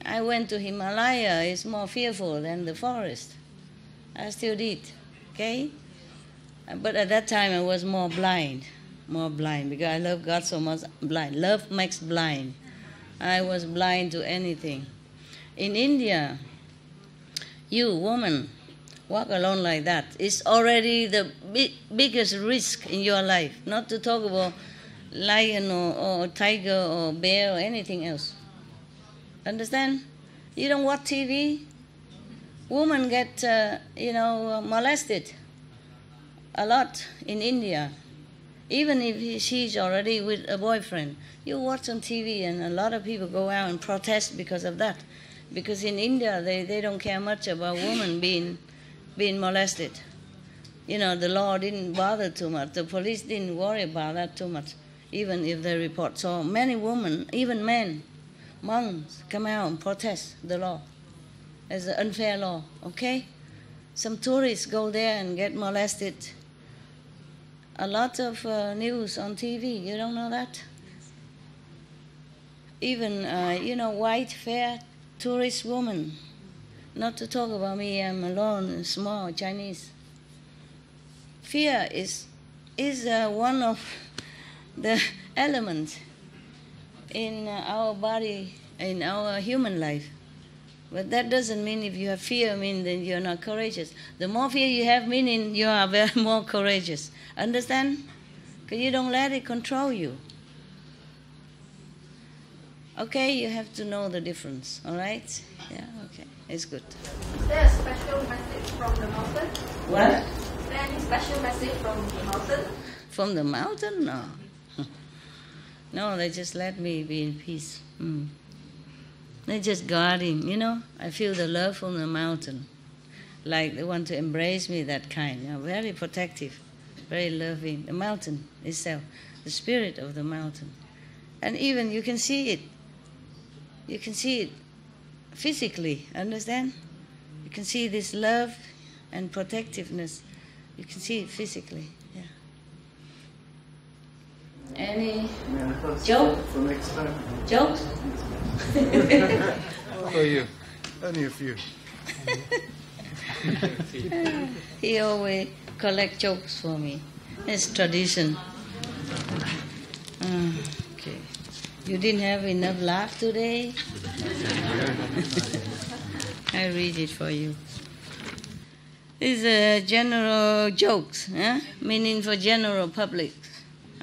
I went to Himalaya. It's more fearful than the forest. I still did. Okay? But at that time I was more blind. More blind because I love God so much. Blind. Love makes blind. I was blind to anything. In India, you, woman, walk alone like that. It's already the biggest risk in your life. Not to talk about lion or tiger or bear or anything else. Understand? You don't watch TV. Women get, molested a lot in India. Even if she's already with a boyfriend. You watch on TV and a lot of people go out and protest because of that. Because in India, they don't care much about women being molested. You know, the law didn't bother too much. The police didn't worry about that too much, even if they report. So many women, even men, monks, come out and protest the law as an unfair law, okay? Some tourists go there and get molested. A lot of news on TV, you don't know that? Even, white, fair, tourist woman. Not to talk about me, I'm alone, small, Chinese. Fear is one of the elements in our body, in our human life. But that doesn't mean if you have fear, mean then you're not courageous. The more fear you have, meaning you are very more courageous. Understand? Because you don't let it control you. Okay, you have to know the difference, all right? Yeah, okay, it's good. Is there a special message from the mountain? What? Is there any special message from the mountain? From the mountain? No. No, they just let me be in peace. They're just guarding, I feel the love from the mountain. Like they want to embrace me, that kind. Very protective, very loving. The mountain itself, the spirit of the mountain. And even you can see it. You can see it physically, understand? You can see this love and protectiveness. You can see it physically, yeah. Any joke? For next time. Jokes? For you. Only a few. He always collect jokes for me. It's tradition. Okay. You didn't have enough laugh today? I read it for you. These general jokes, meaning for general public.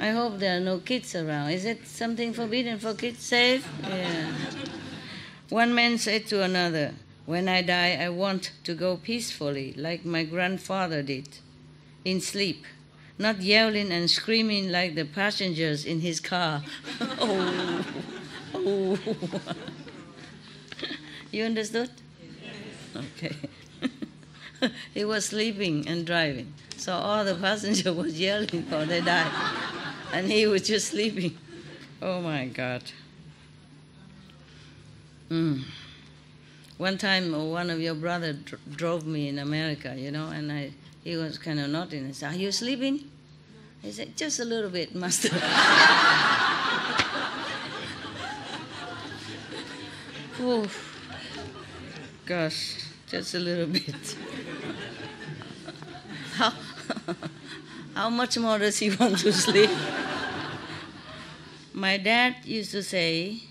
I hope there are no kids around. Is it something forbidden for kids? Safe? Yeah. One man said to another, when I die, I want to go peacefully, like my grandfather did, in sleep, not yelling and screaming like the passengers in his car. Oh. You understood? Okay. He was sleeping and driving, so all the passengers was yelling for they died, and he was just sleeping. Oh my God. One time, one of your brothers drove me in America, and he was kind of naughty. And I said, "Are you sleeping?" He said, "Just a little bit, Master." Oof. Gosh, just a little bit. How much more does he want to sleep? My dad used to say,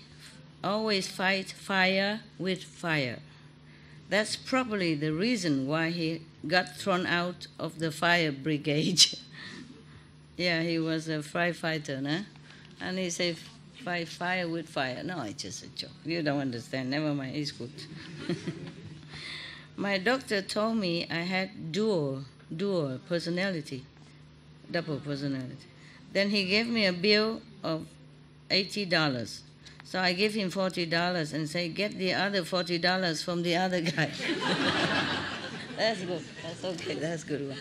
always fight fire with fire. That's probably the reason why he got thrown out of the fire brigade. Yeah, he was a firefighter, huh? And he said, fight fire with fire. No, it's just a joke. You don't understand. Never mind, it's good. My doctor told me I had dual personality, double personality. Then he gave me a bill of $80 So I give him $40 and say, get the other $40 from the other guy. That's good. That's okay. That's a good one.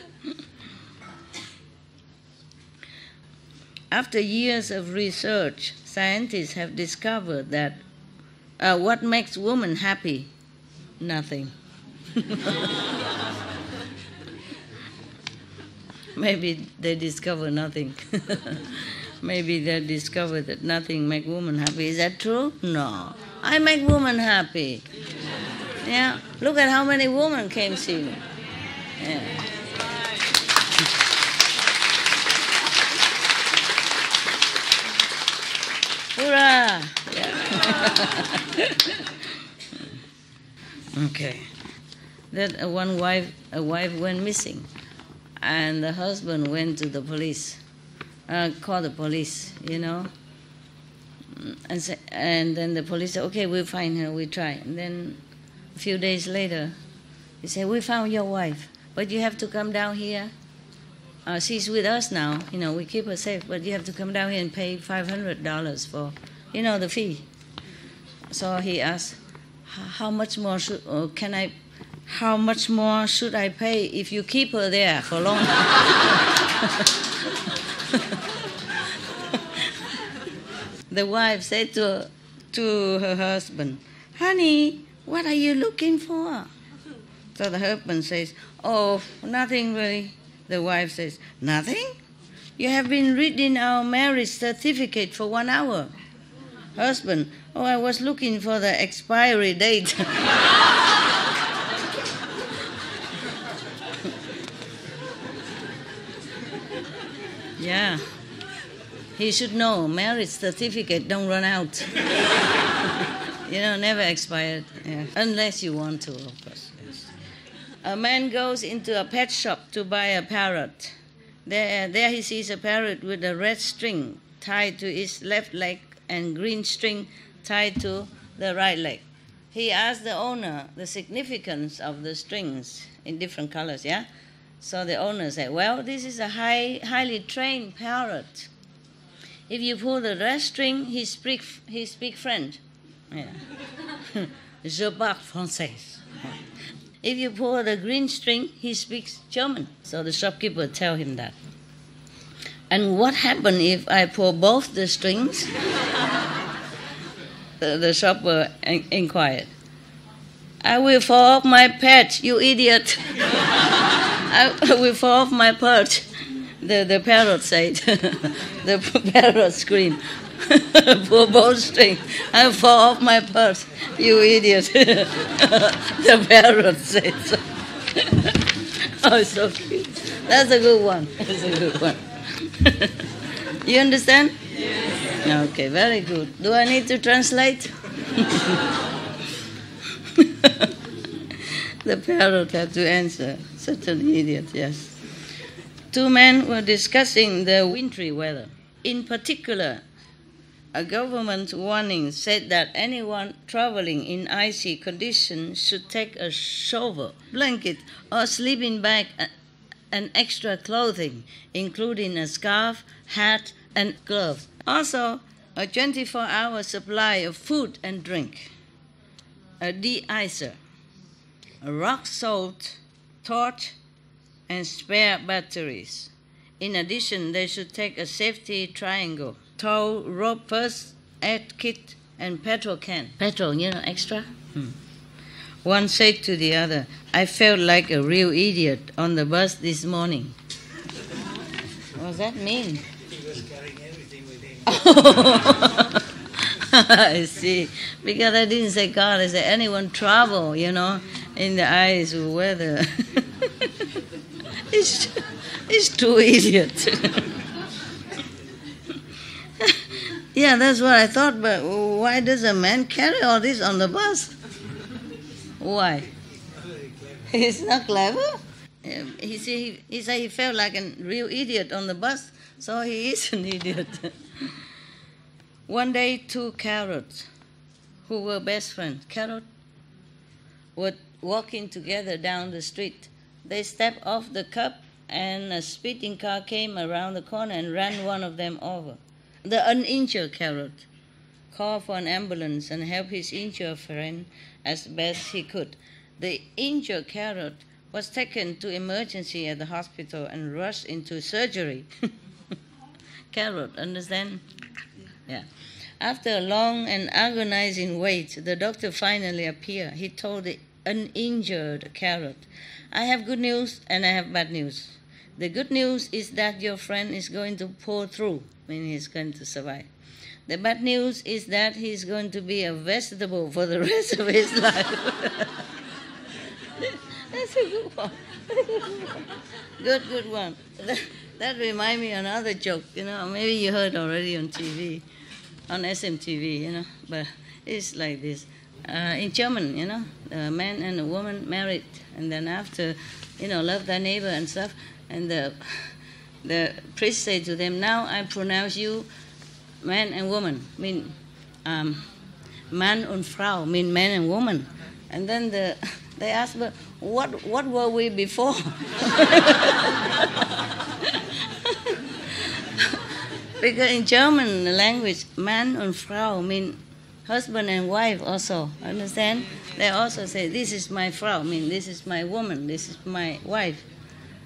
After years of research, scientists have discovered that what makes women happy? Nothing. Maybe they discover nothing. Maybe they discover that nothing makes women happy. Is that true? No. I make women happy. Yeah. Look at how many women came see me. Yeah. Hurrah! Yeah. Okay. That a wife went missing, and the husband went to the police, called the police, and then the police said, okay, we'll find her, we try. And then a few days later, he said, we found your wife, but you have to come down here. She's with us now, we keep her safe, but you have to come down here and pay $500 for, the fee. So he asked, how much more should I pay if you keep her there for long? The wife said to her husband, honey, what are you looking for? So the husband says, oh, nothing really. The wife says, nothing? You have been reading our marriage certificate for 1 hour. Husband, oh, I was looking for the expiry date. Yeah. He should know, marriage certificate don't run out. Never expired. Yeah. Unless you want to, of course. Yes. A man goes into a pet shop to buy a parrot. There he sees a parrot with a red string tied to its left leg and green string tied to the right leg. He asked the owner the significance of the strings in different colors, yeah? So the owner said, well, this is a highly trained parrot. If you pull the red string, he speak French. Yeah. Je parle français. If you pull the green string, he speaks German. So the shopkeeper tell him that. And what happened if I pull both the strings? The shopper inquired. I will fall off my pet, you idiot. I will fall off my perch. The parrot said. The parrot screamed. Pull both strings. I fall off my perch, you idiot. The parrot said so. Oh, so cute. That's a good one. That's a good one. You understand? Yes. Okay, very good. Do I need to translate? The parrot had to answer. Such an idiot, yes. Two men were discussing the wintry weather. In particular, a government warning said that anyone traveling in icy conditions should take a shovel, blanket, or sleeping bag and extra clothing, including a scarf, hat, and gloves. Also, a 24-hour supply of food and drink, a de-icer, a rock salt, torch, and spare batteries. In addition, they should take a safety triangle, tow, rope, first aid kit, and petrol can. Petrol, extra? One said to the other, I felt like a real idiot on the bus this morning. What does that mean? He was carrying everything with him. I see. Because I didn't say God, I said anyone travel, in the ice or weather. It's too idiot. Yeah, that's what I thought, but why does a man carry all this on the bus? Why? He's not clever. He said he felt like a real idiot on the bus, so he is an idiot. One day, two carrots, who were best friends, were walking together down the street. They stepped off the curb, and a speeding car came around the corner and ran one of them over. The uninjured carrot call for an ambulance and help his injured friend as best he could. The injured carrot was taken to emergency at the hospital and rushed into surgery. Carrot, understand? Yeah. After a long and agonizing wait, the doctor finally appeared. He told the uninjured carrot, "I have good news and I have bad news. The good news is that your friend is going to pull through, meaning he's going to survive. The bad news is that he's going to be a vegetable for the rest of his life." That's a good one. Good one. That reminds me of another joke, maybe you heard already on TV, on SMTV, but it's like this. In German, a man and a woman married, and then after, love thy neighbor and stuff, and the priest said to them, "Now I pronounce you man and woman," mean Mann und Frau, mean man and woman. And then they asked, "But what were we before?" Because in German language, Mann und Frau mean husband and wife also, understand? They also say, "This is my Frau," mean this is my woman, this is my wife.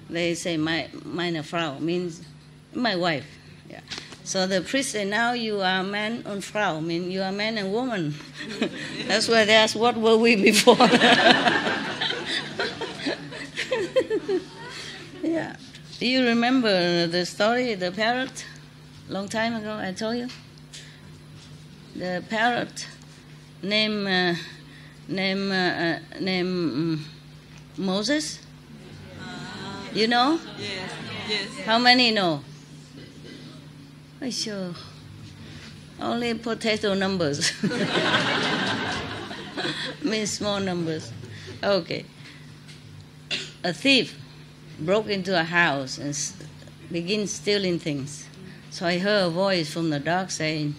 They say meine Frau means my wife. Yeah. So the priest said, "Now you are man and Frau," mean you are man and woman. That's why they asked, "What were we before?" Yeah. Do you remember the story, the parrot? Long time ago, I told you. The parrot named Moses. You know? Yes. How many know? Oh, sure. Only potato numbers. Means small numbers. Okay. A thief broke into a house and began stealing things. So I heard a voice from the dark saying,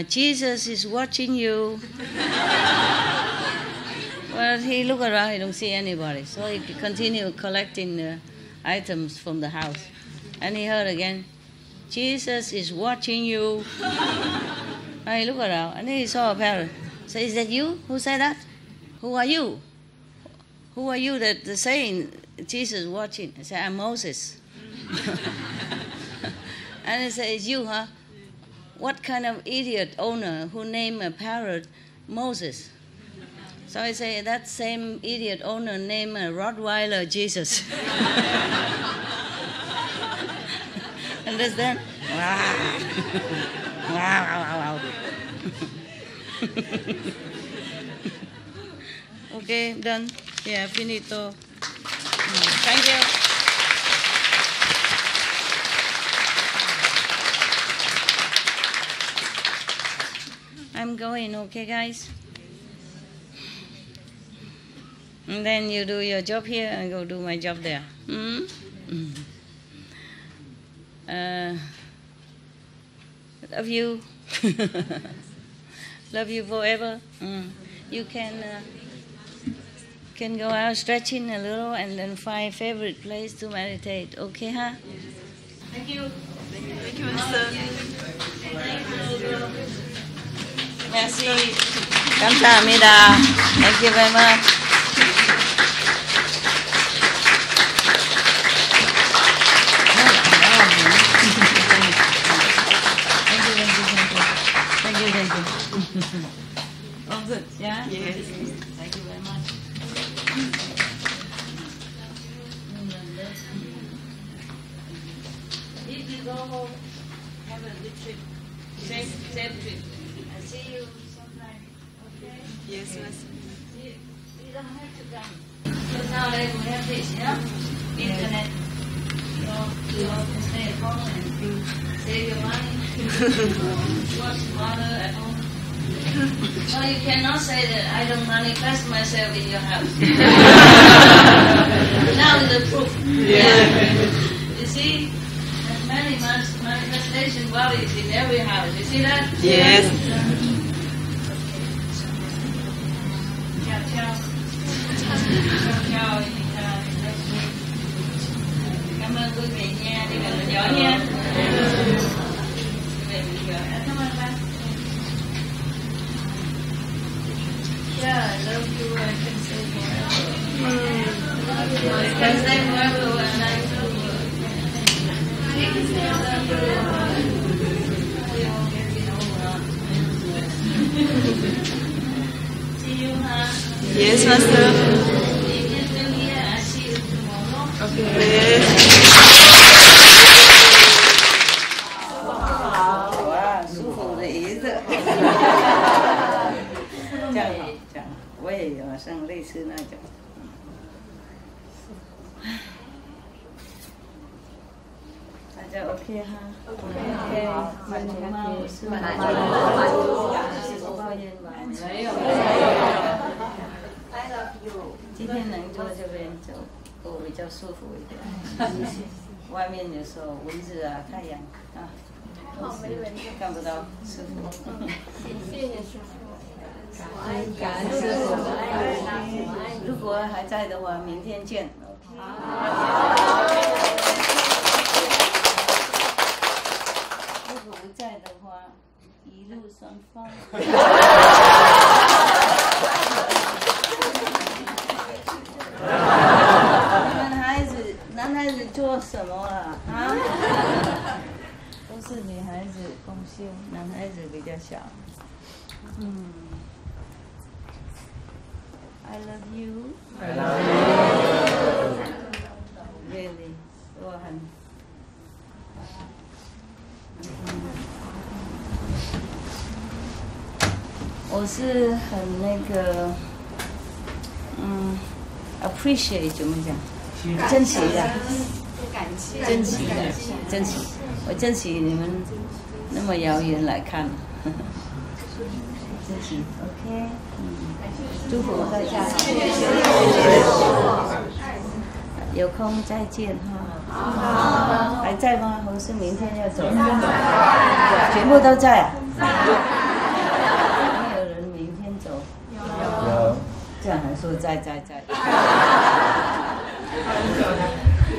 "Jesus is watching you." Well, he looked around, he don't see anybody. So he continued collecting the items from the house. And he heard again, "Jesus is watching you." And he looked around, and then he saw a parrot. So, "Is that you? Who said that? Who are you? Who are you that is saying Jesus is watching?" I said, "I'm Moses." And he said, "It's you, huh? What kind of idiot owner who named a parrot Moses?" So I say, "That same idiot owner named a Rottweiler Jesus." Understand? Wow. Okay, done. Yeah, finito. Thank you. I'm going, okay, guys? And then you do your job here and go do my job there. Love you. Love you forever. You can go out stretching a little and then find favorite place to meditate. Okay, huh? Thank you. Thank you, Master. Merci. 감사합니다. Thank you very much. Thank you. All good, yeah? Yes. Thank you very much. If you go home, have a good trip. Safe trip. I'll see you sometime, okay? Yes, Master. You don't have to come. Because nowadays we have this, internet. You can stay at home and save your money. Work smarter at home. Well, you cannot say that I don't manifest myself in your house. Now is the proof. Yeah. You see, there's many manifestation bodies in every house. You see that? Yes. Chào. Cảm ơn quý vị nha, đi gần giỏi nha. Cảm ơn bác. Yes, Master. Okay. 好啊，舒服的椅子。这样好，这样我也有像类似那种。大家 OK 哈 ？OK， 满足吗？我是满足。不抱怨吧？没有。今天能坐这边就我比较舒服一点。外面有时候蚊子啊、太阳啊，看不到舒服。谢谢师傅，感恩师傅。如果还在的话，明天见。如果不在的话，一路顺风。男孩子做什么了啊？都是女孩子共修，男孩子比较小。I love you. I love you. Really， 我很。我是很那个，appreciate 怎么讲？珍惜的，珍惜的，珍惜。我珍惜你们那么遥远来看，珍惜。OK， 祝福大家，有空再见哈。还在吗？我是明天要走，全部都在啊。没有人明天走。有。这样还说在。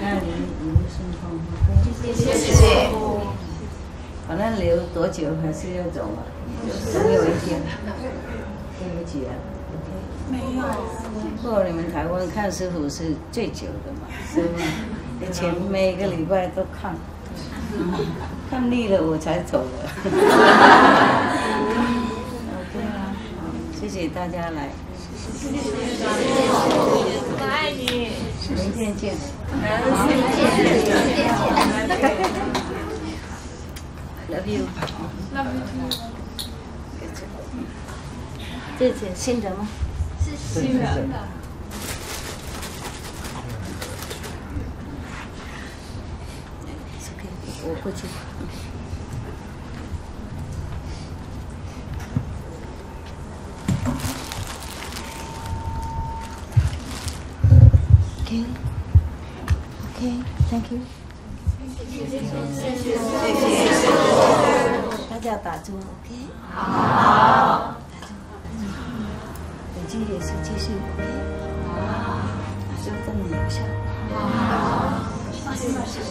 那你一路顺风 ，OK？ 谢谢。反正留多久还是要走嘛，总有一天。对不起啊 ，OK？ 没有。不过你们台湾看师傅是最久的嘛，是吗？以前每个礼拜都看，看腻了我才走的。OK 啊，谢谢大家来。我爱你。明天见。Love you. Love you too. 这是新的吗？是新的。OK， 我过去。OK，Thank you。大家打住 ，OK。好。本期也是继续 OK。就跟你一下。好。谢谢。